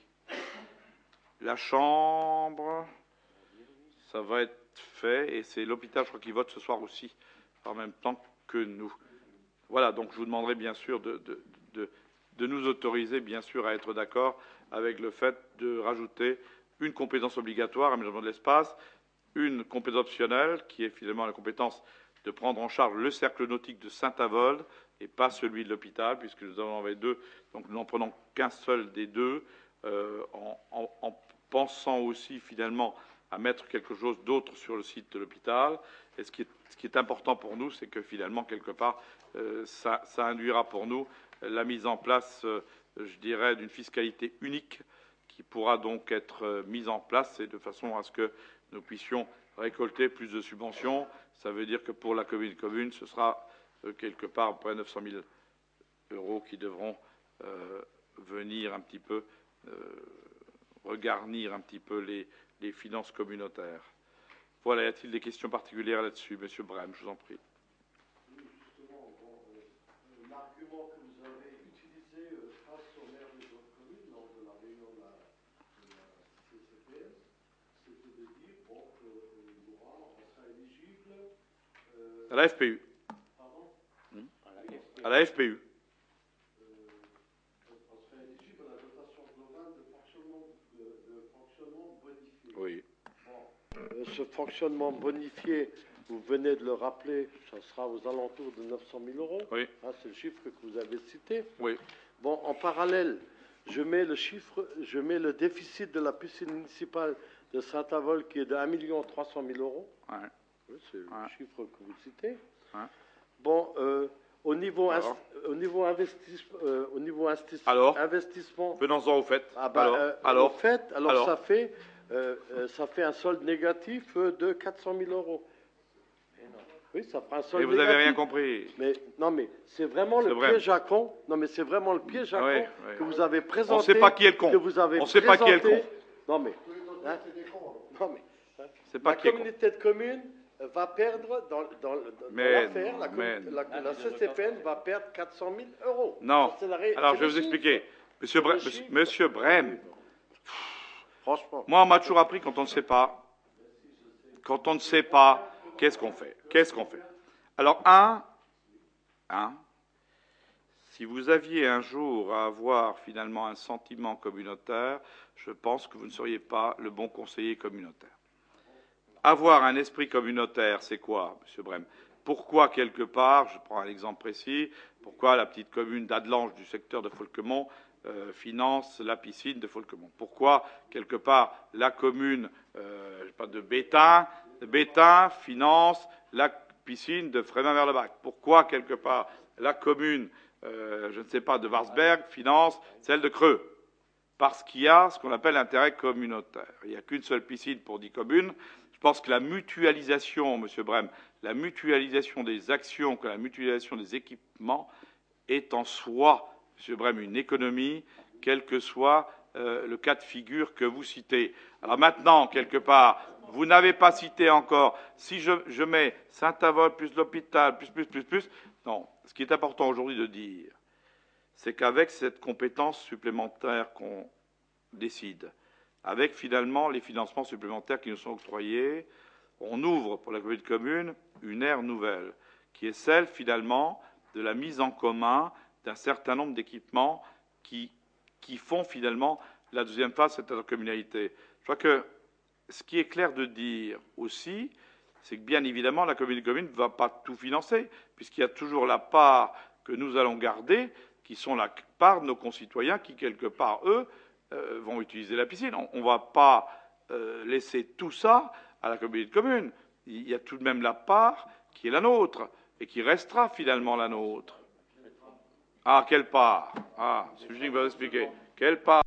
La Chambre, ça va être fait, et c'est l'hôpital, je crois, qui vote ce soir aussi, en même temps que nous. Voilà, donc je vous demanderai bien sûr de nous autoriser, bien sûr, à être d'accord avec le fait de rajouter une compétence obligatoire, aménagement de l'espace, une compétence optionnelle, qui est finalement la compétence de prendre en charge le cercle nautique de Saint-Avold et pas celui de l'hôpital, puisque nous en avons 2, donc nous n'en prenons qu'un seul des 2, en pensant aussi finalement à mettre quelque chose d'autre sur le site de l'hôpital. Et ce qui est important pour nous, c'est que finalement, quelque part, ça induira pour nous la mise en place, je dirais, d'une fiscalité unique qui pourra donc être mise en place, et de façon à ce que nous puissions récolter plus de subventions. Ça veut dire que pour la commune, ce sera quelque part à peu près 900 000 € qui devront venir un petit peu regarnir un petit peu les finances communautaires. Voilà, y a-t-il des questions particulières là-dessus? Monsieur Brem, je vous en prie. Oui, justement, l'argument que vous avez utilisé face au maire des autres communes lors de la réunion de la CCPS, c'était de dire on sera éligible à la FPU. Pardon? À la FPU. On serait éligible à la dotation globale de fonctionnement bonifié. Oui. Bon, ce fonctionnement bonifié, vous venez de le rappeler, ça sera aux alentours de 900 000 €. Oui. Hein, c'est le chiffre que vous avez cité. Oui. Bon, en parallèle, je mets le déficit de la piscine municipale de Saint-Avold qui est de 1 300 000 €. Ouais. Oui, c'est le chiffre que vous citez. Ouais. Bon, au niveau investissement. Venons-en au fait. Ah bah, au fait, alors ça fait un solde négatif de 400 000 €. Oui, ça fera un solde négatif. Et vous n'avez rien compris. Mais non, mais c'est vraiment le piège à con. Non, mais c'est vraiment le piège à con que vous avez présenté. On ne sait pas qui est le con. On ne sait pas qui est le con. Non, mais. Hein, non, mais. La communauté de communes va perdre dans l'affaire. La CCPN va perdre 400 000 €. Non. Alors, je vais vous expliquer. Monsieur Brem, franchement. Moi, on m'a toujours appris quand on ne sait pas. Quand on ne sait pas, qu'est-ce qu'on fait? Alors, si vous aviez un jour à avoir finalement un sentiment communautaire, je pense que vous ne seriez pas le bon conseiller communautaire. Avoir un esprit communautaire, c'est quoi, Monsieur Brem? Pourquoi, quelque part, je prends un exemple précis, pourquoi la petite commune d'Adelange du secteur de Folquemont finance la piscine de Folquemont? Pourquoi, quelque part, la commune de Bétain finance la piscine de Frémin-Merlebac? Pourquoi, quelque part, la commune, je ne sais pas, de Warsberg finance celle de Creux? Parce qu'il y a ce qu'on appelle l'intérêt communautaire. Il n'y a qu'une seule piscine pour 10 communes. Je pense que la mutualisation, Monsieur Brem, la mutualisation des actions, que la mutualisation des équipements est en soi, Monsieur Brem, une économie, quel que soit le cas de figure que vous citez. Alors maintenant, quelque part, vous n'avez pas cité encore, si je mets Saint-Avold plus l'hôpital, plus, non. Ce qui est important aujourd'hui de dire, c'est qu'avec cette compétence supplémentaire qu'on décide, avec finalement les financements supplémentaires qui nous sont octroyés, on ouvre pour la communauté de communes une ère nouvelle, qui est celle finalement de la mise en commun d'un certain nombre d'équipements qui font finalement la deuxième phase de cette intercommunalité. Je crois que ce qui est clair de dire aussi, c'est que bien évidemment la communauté de communes ne va pas tout financer, puisqu'il y a toujours la part que nous allons garder, qui sont la part de nos concitoyens qui, quelque part, eux, vont utiliser la piscine. On ne va pas laisser tout ça à la communauté de communes. Il y a tout de même la part qui est la nôtre et qui restera finalement la nôtre. Ah, quelle part? Ah, M. Junig va vous expliquer. Quelle part?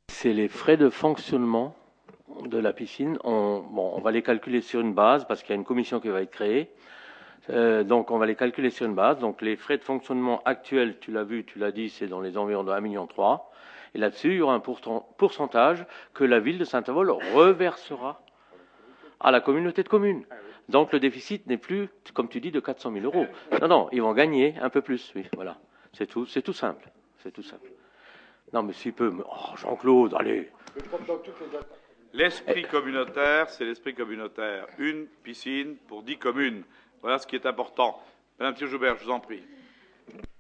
C'est les frais de fonctionnement de la piscine. On va les calculer sur une base parce qu'il y a une commission qui va être créée. Donc, on va les calculer sur une base. Donc, les frais de fonctionnement actuels, tu l'as vu, tu l'as dit, c'est dans les environs de 1,3 million. Et là-dessus, il y aura un pourcentage que la ville de Saint-Avold reversera à la communauté de communes. Donc, le déficit n'est plus, comme tu dis, de 400 000 euros. Non, ils vont gagner un peu plus, oui, voilà. C'est tout simple. C'est tout simple. Non, mais s'il peut... Oh, Jean-Claude, allez. L'esprit communautaire, c'est l'esprit communautaire. Une piscine pour 10 communes. Voilà ce qui est important. Madame Thier-Joubert, je vous en prie.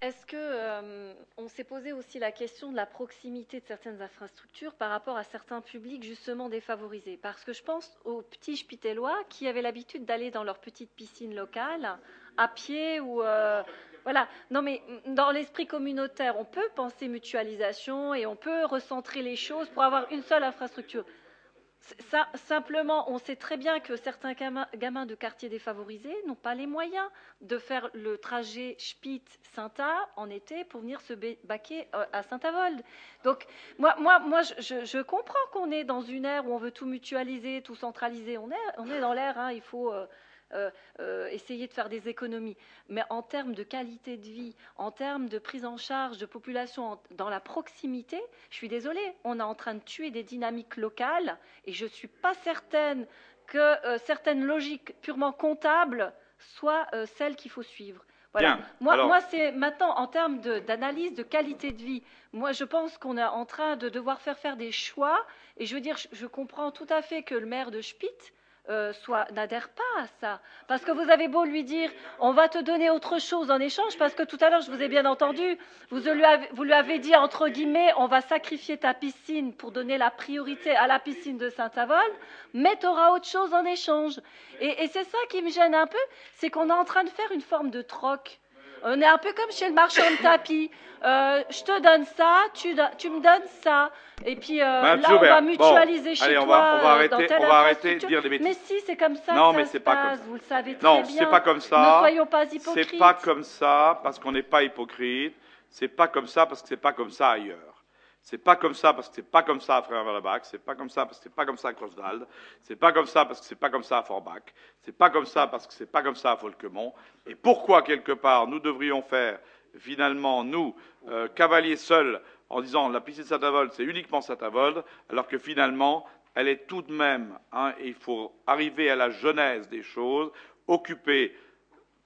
Est-ce que on s'est posé aussi la question de la proximité de certaines infrastructures par rapport à certains publics justement défavorisés? Parce que je pense aux petits Spitellois qui avaient l'habitude d'aller dans leur petite piscine locale à pied ou voilà. Non, mais dans l'esprit communautaire, on peut penser mutualisation et on peut recentrer les choses pour avoir une seule infrastructure. Simplement, on sait très bien que certains gamins de quartiers défavorisés n'ont pas les moyens de faire le trajet Spitz-Saint-A en été pour venir se baquer à Saint-Avold. Donc, moi, je comprends qu'on est dans une ère où on veut tout mutualiser, tout centraliser. On est dans l'ère, hein, il faut essayer de faire des économies. Mais en termes de qualité de vie, en termes de prise en charge de population dans la proximité, je suis désolée, on est en train de tuer des dynamiques locales et je ne suis pas certaine que certaines logiques purement comptables soient celles qu'il faut suivre. Voilà. Bien. Moi, c'est maintenant en termes d'analyse de qualité de vie. Moi, je pense qu'on est en train de devoir faire des choix. Et je veux dire, je comprends tout à fait que le maire de Spitz n'adhère pas à ça. Parce que vous avez beau lui dire, on va te donner autre chose en échange, parce que tout à l'heure, je vous ai bien entendu, vous lui avez dit, entre guillemets, on va sacrifier ta piscine pour donner la priorité à la piscine de Saint-Avold, mais tu auras autre chose en échange. Et c'est ça qui me gêne un peu, c'est qu'on est en train de faire une forme de troc. On est un peu comme chez le marchand de tapis. Je te donne ça, tu me donnes ça. Et puis là, on va mutualiser chez toi. On va arrêter de dire des bêtises. Mais si, c'est comme ça non, que mais ça se pas passe. comme ça. Vous le savez très non, bien. Non, c'est pas comme ça. Ne soyons pas hypocrites. C'est pas comme ça parce qu'on n'est pas hypocrite. C'est pas comme ça parce que c'est pas comme ça ailleurs. C'est pas comme ça parce que c'est pas comme ça à Frère-Verlabac, c'est pas comme ça parce que c'est pas comme ça à Creutzwald, c'est pas comme ça parce que c'est pas comme ça à Forbach, c'est pas comme ça parce que c'est pas comme ça à Folquemont. Et pourquoi, quelque part, nous devrions faire, finalement, nous, cavalier seuls, en disant la piscine de Saint-Avold, c'est uniquement Saint-Avold, alors que finalement, elle est tout de même, hein, il faut arriver à la genèse des choses, occupée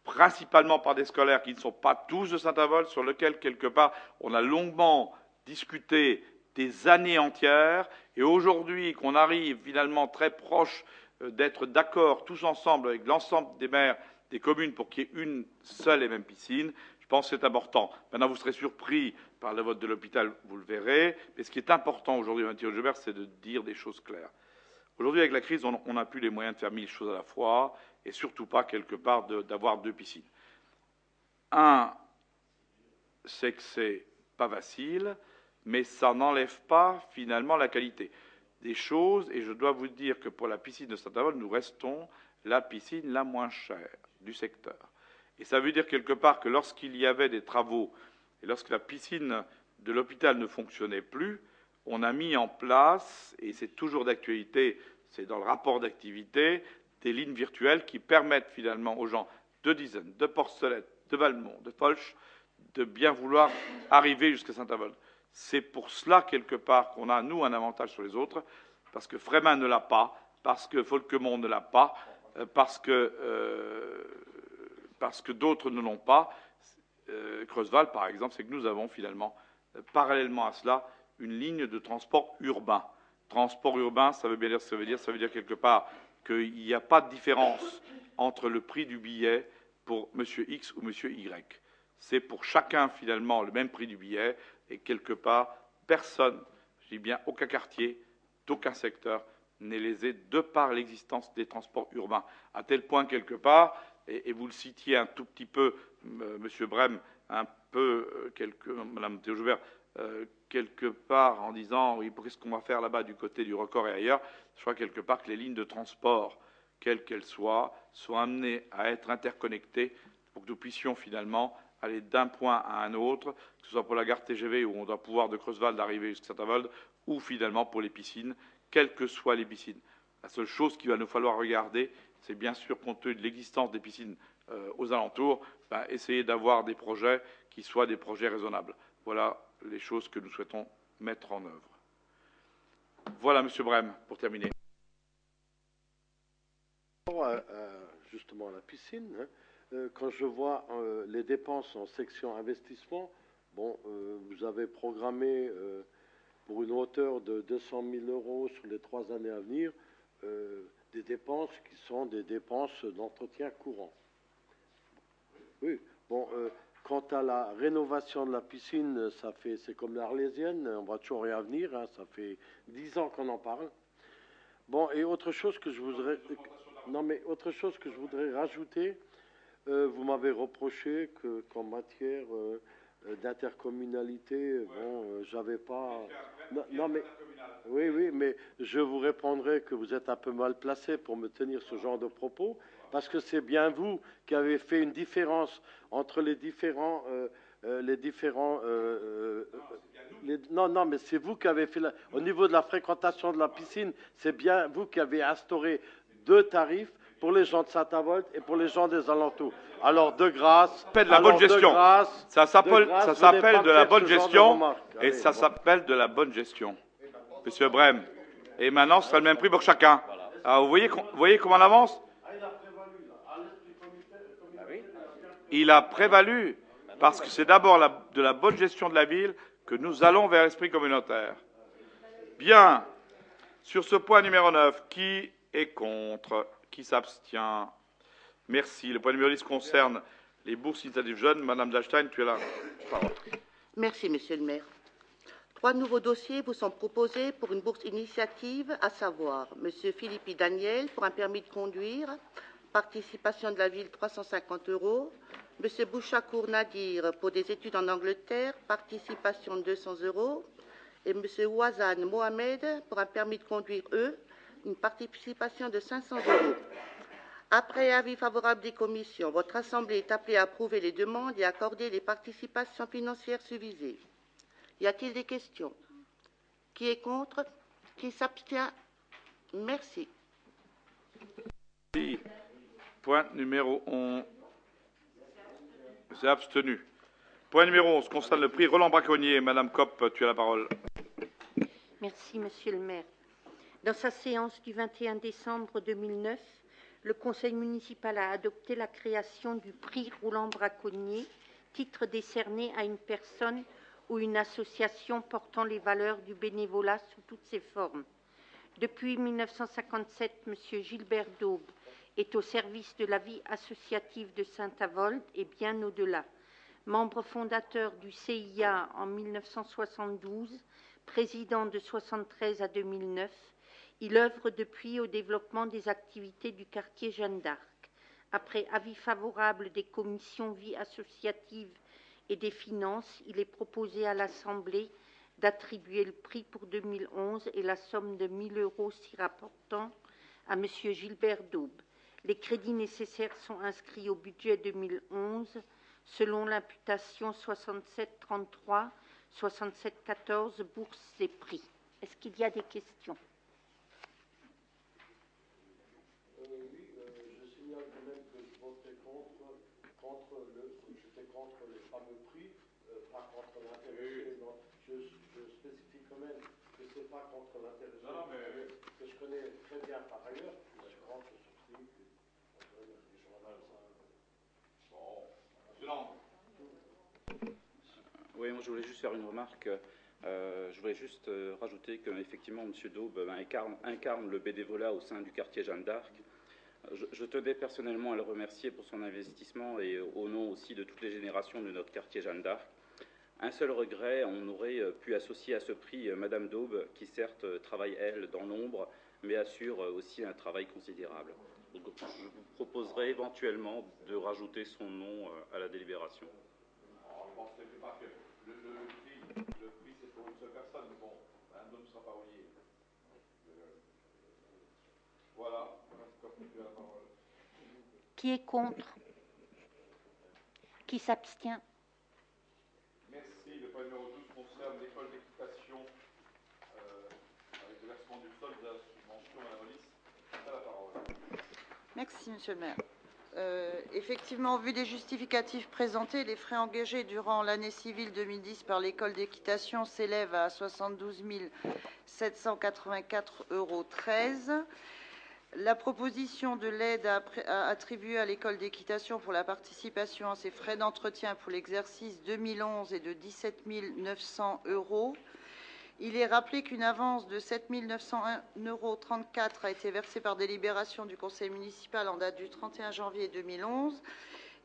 principalement par des scolaires qui ne sont pas tous de Saint-Avold, sur lesquels, quelque part, on a longuement discuté des années entières, et aujourd'hui qu'on arrive finalement très proche d'être d'accord tous ensemble avec l'ensemble des maires des communes pour qu'il y ait une seule et même piscine, je pense que c'est important. Maintenant, vous serez surpris par le vote de l'hôpital, vous le verrez, mais ce qui est important aujourd'hui, M. Thier-Joubert, c'est de dire des choses claires. Aujourd'hui, avec la crise, on n'a plus les moyens de faire 1000 choses à la fois, et surtout pas, quelque part, d'avoir 2 piscines. Un, c'est que c'est pas facile, mais ça n'enlève pas finalement la qualité des choses. Et je dois vous dire que pour la piscine de Saint-Avold, nous restons la piscine la moins chère du secteur. Et ça veut dire quelque part que lorsqu'il y avait des travaux et lorsque la piscine de l'hôpital ne fonctionnait plus, on a mis en place, et c'est toujours d'actualité, c'est dans le rapport d'activité, des lignes virtuelles qui permettent finalement aux gens de Dizaine, de Porcelette, de Valmont, de Folch, de bien vouloir arriver jusqu'à Saint-Avold. C'est pour cela, quelque part, qu'on a, nous, un avantage sur les autres, parce que Frémin ne l'a pas, parce que Folquemont ne l'a pas, parce que d'autres ne l'ont pas. Creutzwald, par exemple, c'est que nous avons finalement, parallèlement à cela, une ligne de transport urbain. Transport urbain, ça veut bien dire ce que ça veut dire. Ça veut dire quelque part qu'il n'y a pas de différence entre le prix du billet pour M. X ou M. Y. C'est pour chacun, finalement, le même prix du billet. Et quelque part, personne, je dis bien aucun quartier, d'aucun secteur, n'est lésé de par l'existence des transports urbains. À tel point, quelque part, et vous le citiez un tout petit peu, M. Brem, un peu, Mme Thier-Joubert, quelque part en disant, oui, qu'est-ce qu'on va faire là-bas du côté du Record et ailleurs, je crois quelque part que les lignes de transport, quelles qu'elles soient amenées à être interconnectées. pour que nous puissions finalement aller d'un point à un autre, que ce soit pour la gare TGV où on doit pouvoir de Creusval arriver jusqu'à Saint-Avold, ou finalement pour les piscines, quelles que soient les piscines. La seule chose qu'il va nous falloir regarder, c'est bien sûr, compte tenu de l'existence des piscines aux alentours, essayer d'avoir des projets qui soient des projets raisonnables. Voilà les choses que nous souhaitons mettre en œuvre. Voilà, Monsieur Brem, pour terminer. Justement, la piscine, hein, quand je vois les dépenses en section investissement, bon, vous avez programmé pour une hauteur de 200 000 € sur les 3 années à venir, des dépenses qui sont des dépenses d'entretien courant. Oui, bon, quant à la rénovation de la piscine, c'est comme l'Arlésienne, on va toujours y revenir, hein, ça fait 10 ans qu'on en parle. Bon, et autre chose que je voudrais... Non, mais autre chose que je voudrais rajouter, vous m'avez reproché qu'en matière d'intercommunalité, bon, j'avais pas... Non, mais... Oui, mais je vous répondrai que vous êtes un peu mal placé pour me tenir ce genre de propos, parce que c'est bien vous qui avez fait une différence entre les différents... Non, mais c'est vous qui avez fait... Au niveau de la fréquentation de la piscine, c'est bien vous qui avez instauré 2 tarifs pour les gens de Saint-Avold et pour les gens des alentours. Alors, de grâce... Ça s'appelle de la bonne gestion, et ça s'appelle de la bonne gestion. Monsieur Brem. Et maintenant, ce sera le même prix pour chacun. Alors, vous voyez comment on avance? Il a prévalu, parce que c'est d'abord de la bonne gestion de la ville que nous allons vers l'esprit communautaire. Bien. Sur ce point numéro 9, qui est contre? Qui s'abstient? Merci. Le point numéro 10 concerne les bourses initiatives jeunes. Madame Dachstein, tu es là. Parole. Merci, Monsieur le maire. 3 nouveaux dossiers vous sont proposés pour une bourse initiative, à savoir Monsieur Philippi Daniel pour un permis de conduire, participation de la ville 350 €, Monsieur Bouchakour Nadir pour des études en Angleterre, participation de 200 €, et Monsieur Ouazan Mohamed pour un permis de conduire, une participation de 500 €. Après avis favorable des commissions, votre Assemblée est appelée à approuver les demandes et à accorder les participations financières susvisées. Y a-t-il des questions? Qui est contre? Qui s'abstient? Merci. Point numéro 11. C'est abstenu. Point numéro 11 concerne le prix Roland Braconnier. Madame Kopp, tu as la parole. Merci, Monsieur le maire. Dans sa séance du 21 décembre 2009, le Conseil municipal a adopté la création du prix Roland Braconnier, titre décerné à une personne ou une association portant les valeurs du bénévolat sous toutes ses formes. Depuis 1957, M. Gilbert Daube est au service de la vie associative de Saint-Avold et bien au-delà. Membre fondateur du CIA en 1972, président de 1973 à 2009, il œuvre depuis au développement des activités du quartier Jeanne d'Arc. Après avis favorable des commissions vie associative et des finances, il est proposé à l'Assemblée d'attribuer le prix pour 2011 et la somme de 1 000 € s'y rapportant à M. Gilbert Daube. Les crédits nécessaires sont inscrits au budget 2011 selon l'imputation 67-33, 67-14, bourses et prix. Est-ce qu'il y a des questions? Je signale quand même que je voterai j'étais contre les fameux prix, pas contre l'intérêt. Je spécifie quand même que ce n'est pas contre l'intérêt que je connais très bien par ailleurs. Je suis contre ce prix. Oui, moi je voulais juste faire une remarque. Je voulais juste rajouter qu'effectivement, M. Daube incarne le bénévolat au sein du quartier Jeanne d'Arc. Je tenais personnellement à le remercier pour son investissement et au nom aussi de toutes les générations de notre quartier Jeanne d'Arc. Un seul regret, on aurait pu associer à ce prix Madame Daube, qui certes travaille, elle, dans l'ombre, mais assure aussi un travail considérable. Donc, je vous proposerai éventuellement de rajouter son nom à la délibération. Je pense que pas que le prix c'est pour une seule personne. Bon, un homme ne sera pas oublié. Voilà. Qui est contre? Qui s'abstient? Merci. Le point numéro 12 concerne l'école d'équitation avec le versement du solde de la subvention à la police. À la parole. Merci, Monsieur le maire. Effectivement, au vu des justificatifs présentés, les frais engagés durant l'année civile 2010 par l'école d'équitation s'élèvent à 72 784,13 €. La proposition de l'aide attribuée à l'école d'équitation pour la participation à ses frais d'entretien pour l'exercice 2011 est de 17 900 €. Il est rappelé qu'une avance de 7 901,34 € a été versée par délibération du conseil municipal en date du 31 janvier 2011.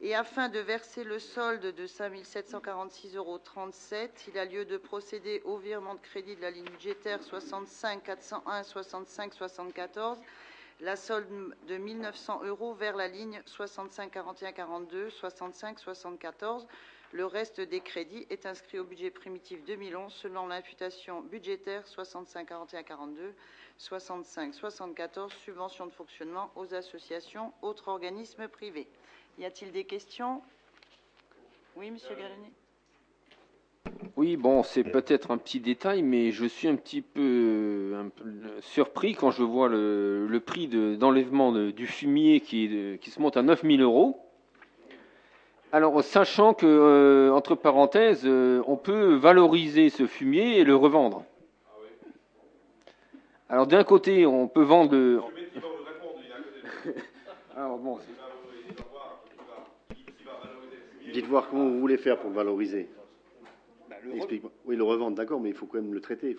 Et afin de verser le solde de 5 746,37 €, il a lieu de procéder au virement de crédit de la ligne budgétaire 65 401 65 74, la solde de 1 900 € vers la ligne 65 41 42 65 74. Le reste des crédits est inscrit au budget primitif 2011 selon l'imputation budgétaire 65 41 42 65 74, subvention de fonctionnement aux associations, autres organismes privés. Y a-t-il des questions? Oui, Monsieur Gallieni. Oui, bon, c'est peut-être un petit détail, mais je suis un peu surpris quand je vois le prix d'enlèvement du fumier qui se monte à 9 000 €. Alors, sachant que, entre parenthèses, on peut valoriser ce fumier et le revendre. Alors, d'un côté, on peut vendre... Alors, bon, dites voir comment vous voulez faire pour le valoriser. Explique-moi. Oui, le revendre, d'accord, mais il faut quand même le traiter.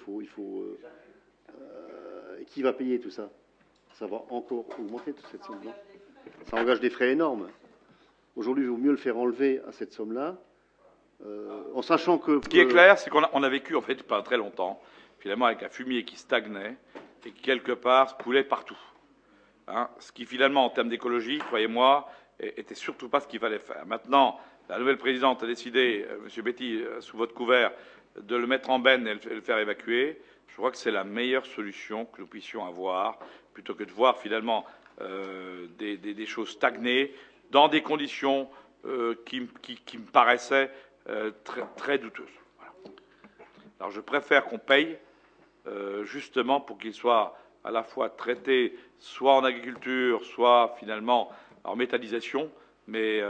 Qui va payer tout ça? Ça va encore augmenter toute cette somme-là. Ça engage des frais énormes. Aujourd'hui, il vaut mieux le faire enlever à cette somme-là, en sachant que... Ce qui est clair, c'est qu'on a vécu, en fait, pas très longtemps, finalement, avec un fumier qui stagnait et qui, quelque part, coulait partout. Hein, ce qui, finalement, en termes d'écologie, croyez-moi, était surtout pas ce qu'il fallait faire. Maintenant, la nouvelle présidente a décidé, Monsieur Betty, sous votre couvert, de le mettre en benne et le faire évacuer. Je crois que c'est la meilleure solution que nous puissions avoir, plutôt que de voir, finalement, des choses stagner dans des conditions qui me paraissaient très douteuses. Voilà. Alors je préfère qu'on paye justement pour qu'il soit à la fois traité soit en agriculture, soit finalement en métallisation. Mais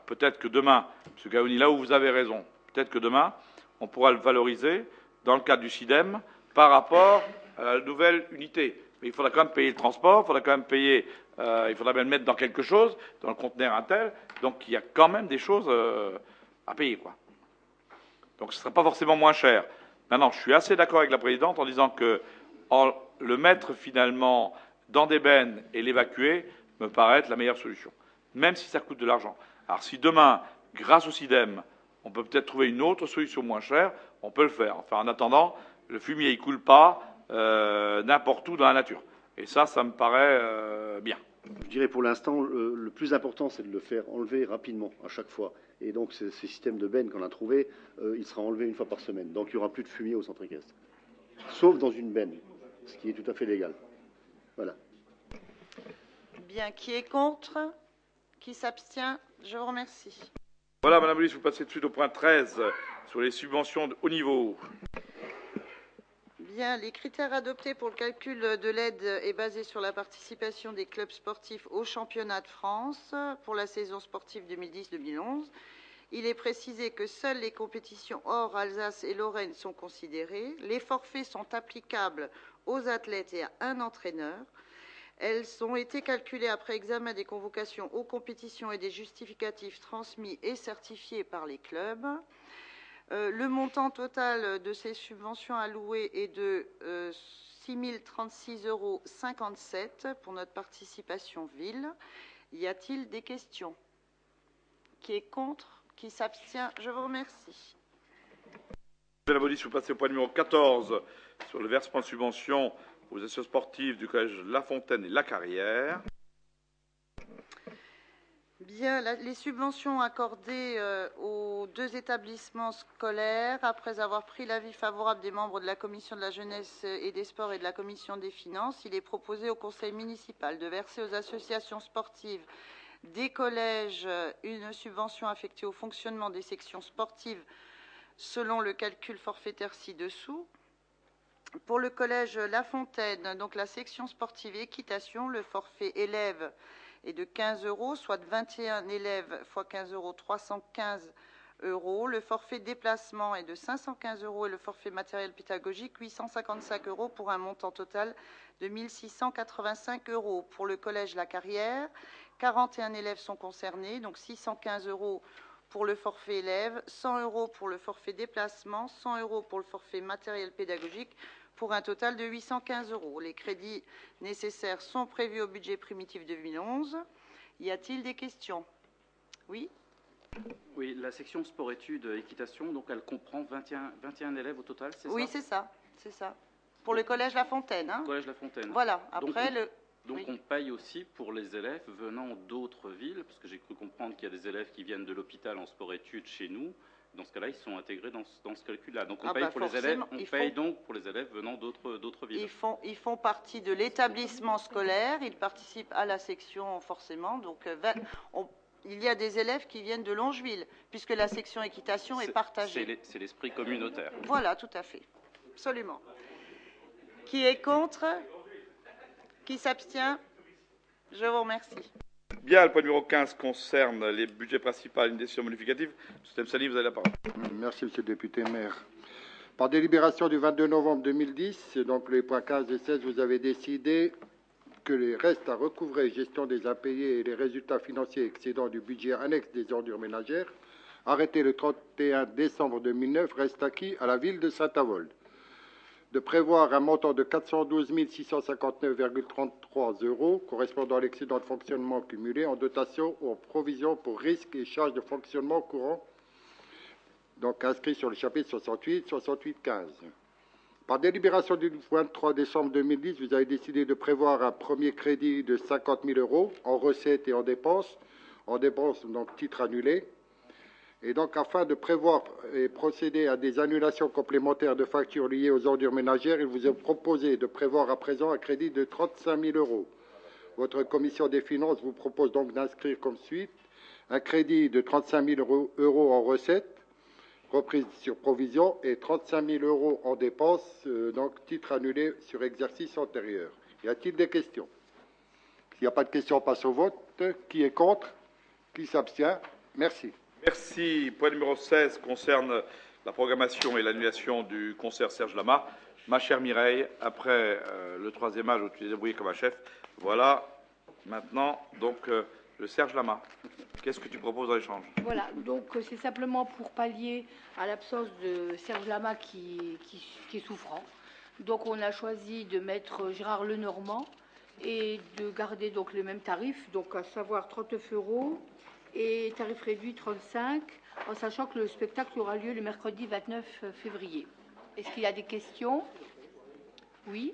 peut-être que demain, M. Gaoni, là où vous avez raison, peut-être que demain, on pourra le valoriser dans le cadre du SIDEM par rapport à la nouvelle unité. Mais il faudra quand même payer le transport, il faudra quand même payer, il faudra bien le mettre dans quelque chose, dans le conteneur Intel. Donc il y a quand même des choses à payer, quoi. Donc ce ne sera pas forcément moins cher. Maintenant, je suis assez d'accord avec la présidente en disant que le mettre finalement dans des bennes et l'évacuer me paraît être la meilleure solution, même si ça coûte de l'argent. Alors si demain, grâce au SIDEM, on peut peut-être trouver une autre solution moins chère, on peut le faire. Enfin, en attendant, le fumier ne coule pas n'importe où dans la nature. Et ça me paraît bien. Je dirais pour l'instant, le plus important, c'est de le faire enlever rapidement, à chaque fois. Et donc, ces systèmes de bennes qu'on a trouvés, il sera enlevé une fois par semaine. Donc, il n'y aura plus de fumier au centre équestre. Sauf dans une benne, ce qui est tout à fait légal. Voilà. Bien, qui est contre? Qui s'abstient? Je vous remercie. Voilà, Madame Luce, vous passez tout de suite au point 13, sur les subventions de haut niveau. Bien, les critères adoptés pour le calcul de l'aide est basé sur la participation des clubs sportifs au championnat de France pour la saison sportive 2010-2011. Il est précisé que seules les compétitions hors Alsace et Lorraine sont considérées. Les forfaits sont applicables aux athlètes et à un entraîneur. Elles ont été calculées après examen des convocations aux compétitions et des justificatifs transmis et certifiés par les clubs. Le montant total de ces subventions allouées est de 6 036,57 € pour notre participation ville. Y a-t-il des questions? Qui est contre? Qui s'abstient? Je vous remercie. Monsieur Labaudy, vous passez au point numéro 14 sur le versement de subventions aux associations sportives du collège La Fontaine et La Carrière. Bien, les subventions accordées aux deux établissements scolaires, après avoir pris l'avis favorable des membres de la Commission de la Jeunesse et des Sports et de la Commission des Finances, il est proposé au Conseil municipal de verser aux associations sportives des collèges, une subvention affectée au fonctionnement des sections sportives selon le calcul forfaitaire ci-dessous. Pour le collège La Fontaine, donc la section sportive et équitation, le forfait élève est de 15 €, soit 21 élèves x 15 €, 315 €. Le forfait déplacement est de 515 € et le forfait matériel pédagogique 855 € pour un montant total de 1 685 €. Pour le collège La Carrière, 41 élèves sont concernés, donc 615 € pour le forfait élève, 100 € pour le forfait déplacement, 100 € pour le forfait matériel pédagogique, pour un total de 815 €. Les crédits nécessaires sont prévus au budget primitif 2011. Y a-t-il des questions? Oui. Oui, la section sport-études équitation, donc elle comprend 21 élèves au total, c'est ça? Oui, c'est ça, c'est ça. Pour le collège La Fontaine. Hein. Collège La Fontaine. Voilà, après Donc oui. on paye aussi pour les élèves venant d'autres villes, parce que j'ai cru comprendre qu'il y a des élèves qui viennent de l'hôpital en sport-études chez nous. Dans ce cas-là, ils sont intégrés dans ce calcul-là. Donc on paye pour les élèves, donc pour les élèves venant d'autres villes. Ils font partie de l'établissement scolaire, ils participent à la section forcément. Donc il y a des élèves qui viennent de Longeville, puisque la section équitation est partagée. C'est l'esprit communautaire. Voilà, tout à fait. Absolument. Qui est contre? Qui s'abstient? Je vous remercie. Bien, le point numéro 15 concerne les budgets principaux et une décision modificative. M. Temsali, vous avez la parole. Merci, Monsieur le député maire. Par délibération du 22 novembre 2010, donc les points 15 et 16, vous avez décidé que les restes à recouvrer, gestion des impayés et les résultats financiers excédents du budget annexe des ordures ménagères, arrêté le 31 décembre 2009, restent acquis à la ville de Saint-Avold. De prévoir un montant de 412 659,33 € correspondant à l'excédent de fonctionnement cumulé en dotation ou en provision pour risques et charges de fonctionnement courant, donc inscrit sur le chapitre 68, 68-15. Par délibération du 23 décembre 2010, vous avez décidé de prévoir un premier crédit de 50 000 € en recettes et en dépenses donc titre annulé. Et donc, afin de prévoir et procéder à des annulations complémentaires de factures liées aux ordures ménagères, il vous est proposé de prévoir à présent un crédit de 35 000 €. Votre commission des finances vous propose donc d'inscrire comme suite un crédit de 35 000 € en recettes, reprise sur provision, et 35 000 € en dépenses, donc titre annulé sur exercice antérieur. Y a-t-il des questions? S'il n'y a pas de questions, on passe au vote. Qui est contre? Qui s'abstient? Merci. Merci. Point numéro 16 concerne la programmation et l'annulation du concert Serge Lama. Ma chère Mireille, après le troisième âge où tu t'es débrouillé comme un chef, voilà maintenant donc le Serge Lama. Qu'est-ce que tu proposes en échange? Voilà, donc c'est simplement pour pallier à l'absence de Serge Lama qui est souffrant. Donc on a choisi de mettre Gérard Lenormand et de garder donc les mêmes tarifs, donc à savoir 39 € et tarif réduit 35, en sachant que le spectacle aura lieu le mercredi 29 février. Est-ce qu'il y a des questions? Oui.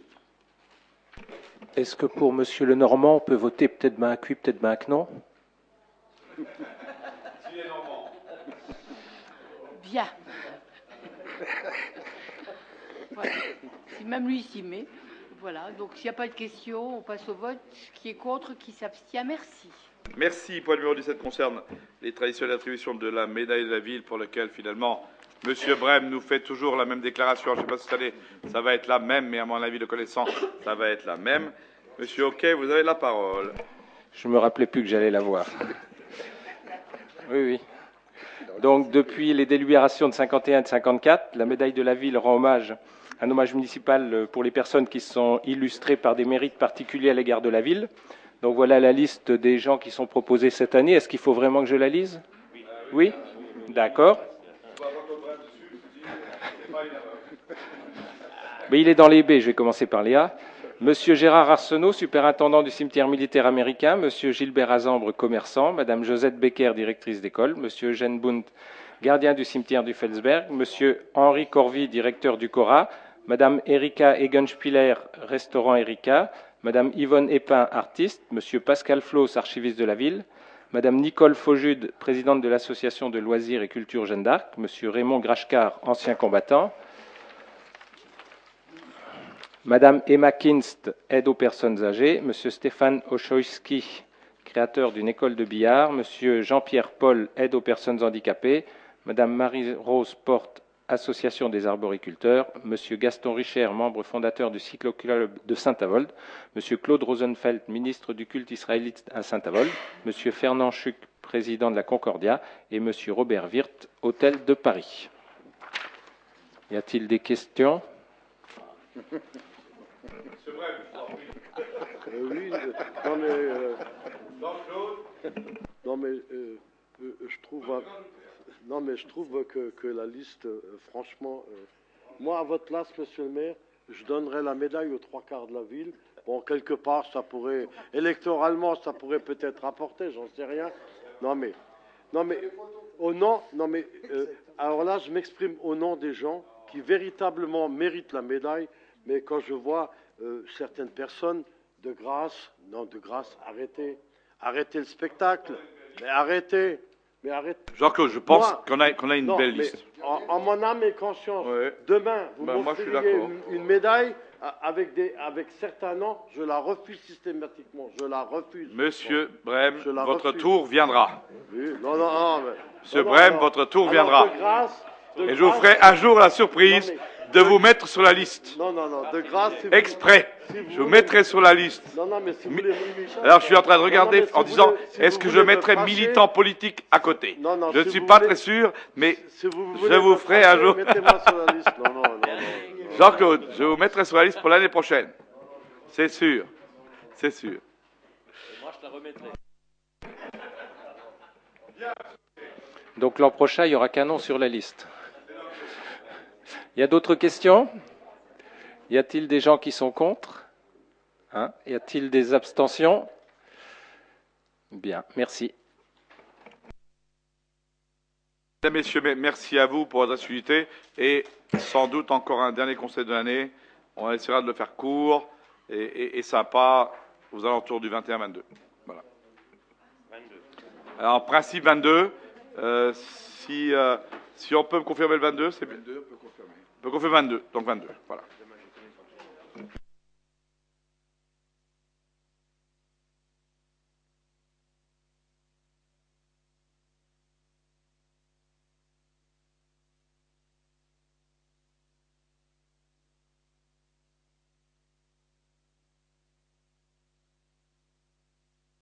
Est-ce que pour Monsieur Lenormand, on peut voter peut-être ben oui, peut-être ben non? Bien. Voilà. Si même lui s'y met. Voilà. Donc s'il n'y a pas de questions, on passe au vote. Qui est contre? Qui s'abstient? Merci. Merci. Point numéro 17 concerne les traditionnelles attributions de la médaille de la ville pour laquelle finalement M. Brem nous fait toujours la même déclaration. Je ne sais pas si cette année ça va être la même, mais à mon avis, le connaissant, ça va être la même. Monsieur Hockey, vous avez la parole. Je ne me rappelais plus que j'allais la voir. Oui. Donc, depuis les délibérations de 51 et de 54, la médaille de la ville rend un hommage municipal pour les personnes qui sont illustrées par des mérites particuliers à l'égard de la ville. Donc, voilà la liste des gens qui sont proposés cette année. Est-ce qu'il faut vraiment que je la lise? Oui. D'accord. Mais il est dans les B, je vais commencer par les A. Monsieur Gérard Arsenault, superintendant du cimetière militaire américain, Monsieur Gilbert Azambre, commerçant, Madame Josette Becker, directrice d'école, Monsieur Eugène Bund, gardien du cimetière du Felsberg, Monsieur Henri Corvy, directeur du Cora, Madame Erika Egenspieler, restaurant Erika, Madame Yvonne Epin, artiste, Monsieur Pascal Floss, archiviste de la ville, Madame Nicole Faujude, présidente de l'association de loisirs et culture Jeanne d'Arc, Monsieur Raymond Grachkar, ancien combattant, Madame Emma Kinst, aide aux personnes âgées, Monsieur Stéphane Oszoyski, créateur d'une école de billard, Monsieur Jean-Pierre Paul, aide aux personnes handicapées, Madame Marie-Rose Porte, Association des arboriculteurs, Monsieur Gaston Richer, membre fondateur du Cyclo-Club de Saint-Avold, Monsieur Claude Rosenfeld, ministre du culte israélite à Saint-Avold, Monsieur Fernand Chuc, président de la Concordia, et Monsieur Robert Wirth, Hôtel de Paris. Y a-t-il des questions? Oui, je trouve, je trouve que la liste, franchement, moi à votre place, Monsieur le maire, je donnerais la médaille aux 3/4 de la ville. Bon, quelque part, ça pourrait, électoralement, ça pourrait peut-être rapporter, j'en sais rien. Alors là, je m'exprime au nom des gens qui véritablement méritent la médaille, mais quand je vois certaines personnes, de grâce, arrêtez le spectacle, mais arrêtez. Jean-Claude, je pense qu'on a une belle liste. En mon âme et conscience, demain, vous m'offririez une médaille avec certains noms, je la refuse systématiquement, je la refuse. Monsieur Brem, votre tour viendra. Oui, Monsieur Brem, votre tour viendra. Et je vous ferai un jour la surprise de vous mettre sur la liste. De grâce. Exprès. Je vous mettrai sur la liste. Mais si vous voulez... Alors, je suis en train de regarder en disant, est-ce que je mettrai militant politique à côté? Je ne suis pas très sûr, mais je vous ferai un jour. Mettez-moi sur la liste. Jean-Claude, je vous mettrai sur la liste pour l'année prochaine. C'est sûr. C'est sûr. Moi, je te la remettrai. Donc l'an prochain, il n'y aura qu'un nom sur la liste. Il y a d'autres questions? Y a-t-il des gens qui sont contre? Y a-t-il des abstentions? Bien, merci. Mesdames, Messieurs, merci à vous pour votre assiduité et sans doute encore un dernier conseil de l'année. On essaiera de le faire court et sympa aux alentours du 21-22. Voilà. 22. Alors, en principe 22. Si on peut me confirmer le 22, c'est bien. 22, on peut confirmer. On peut confirmer 22, donc 22. Voilà.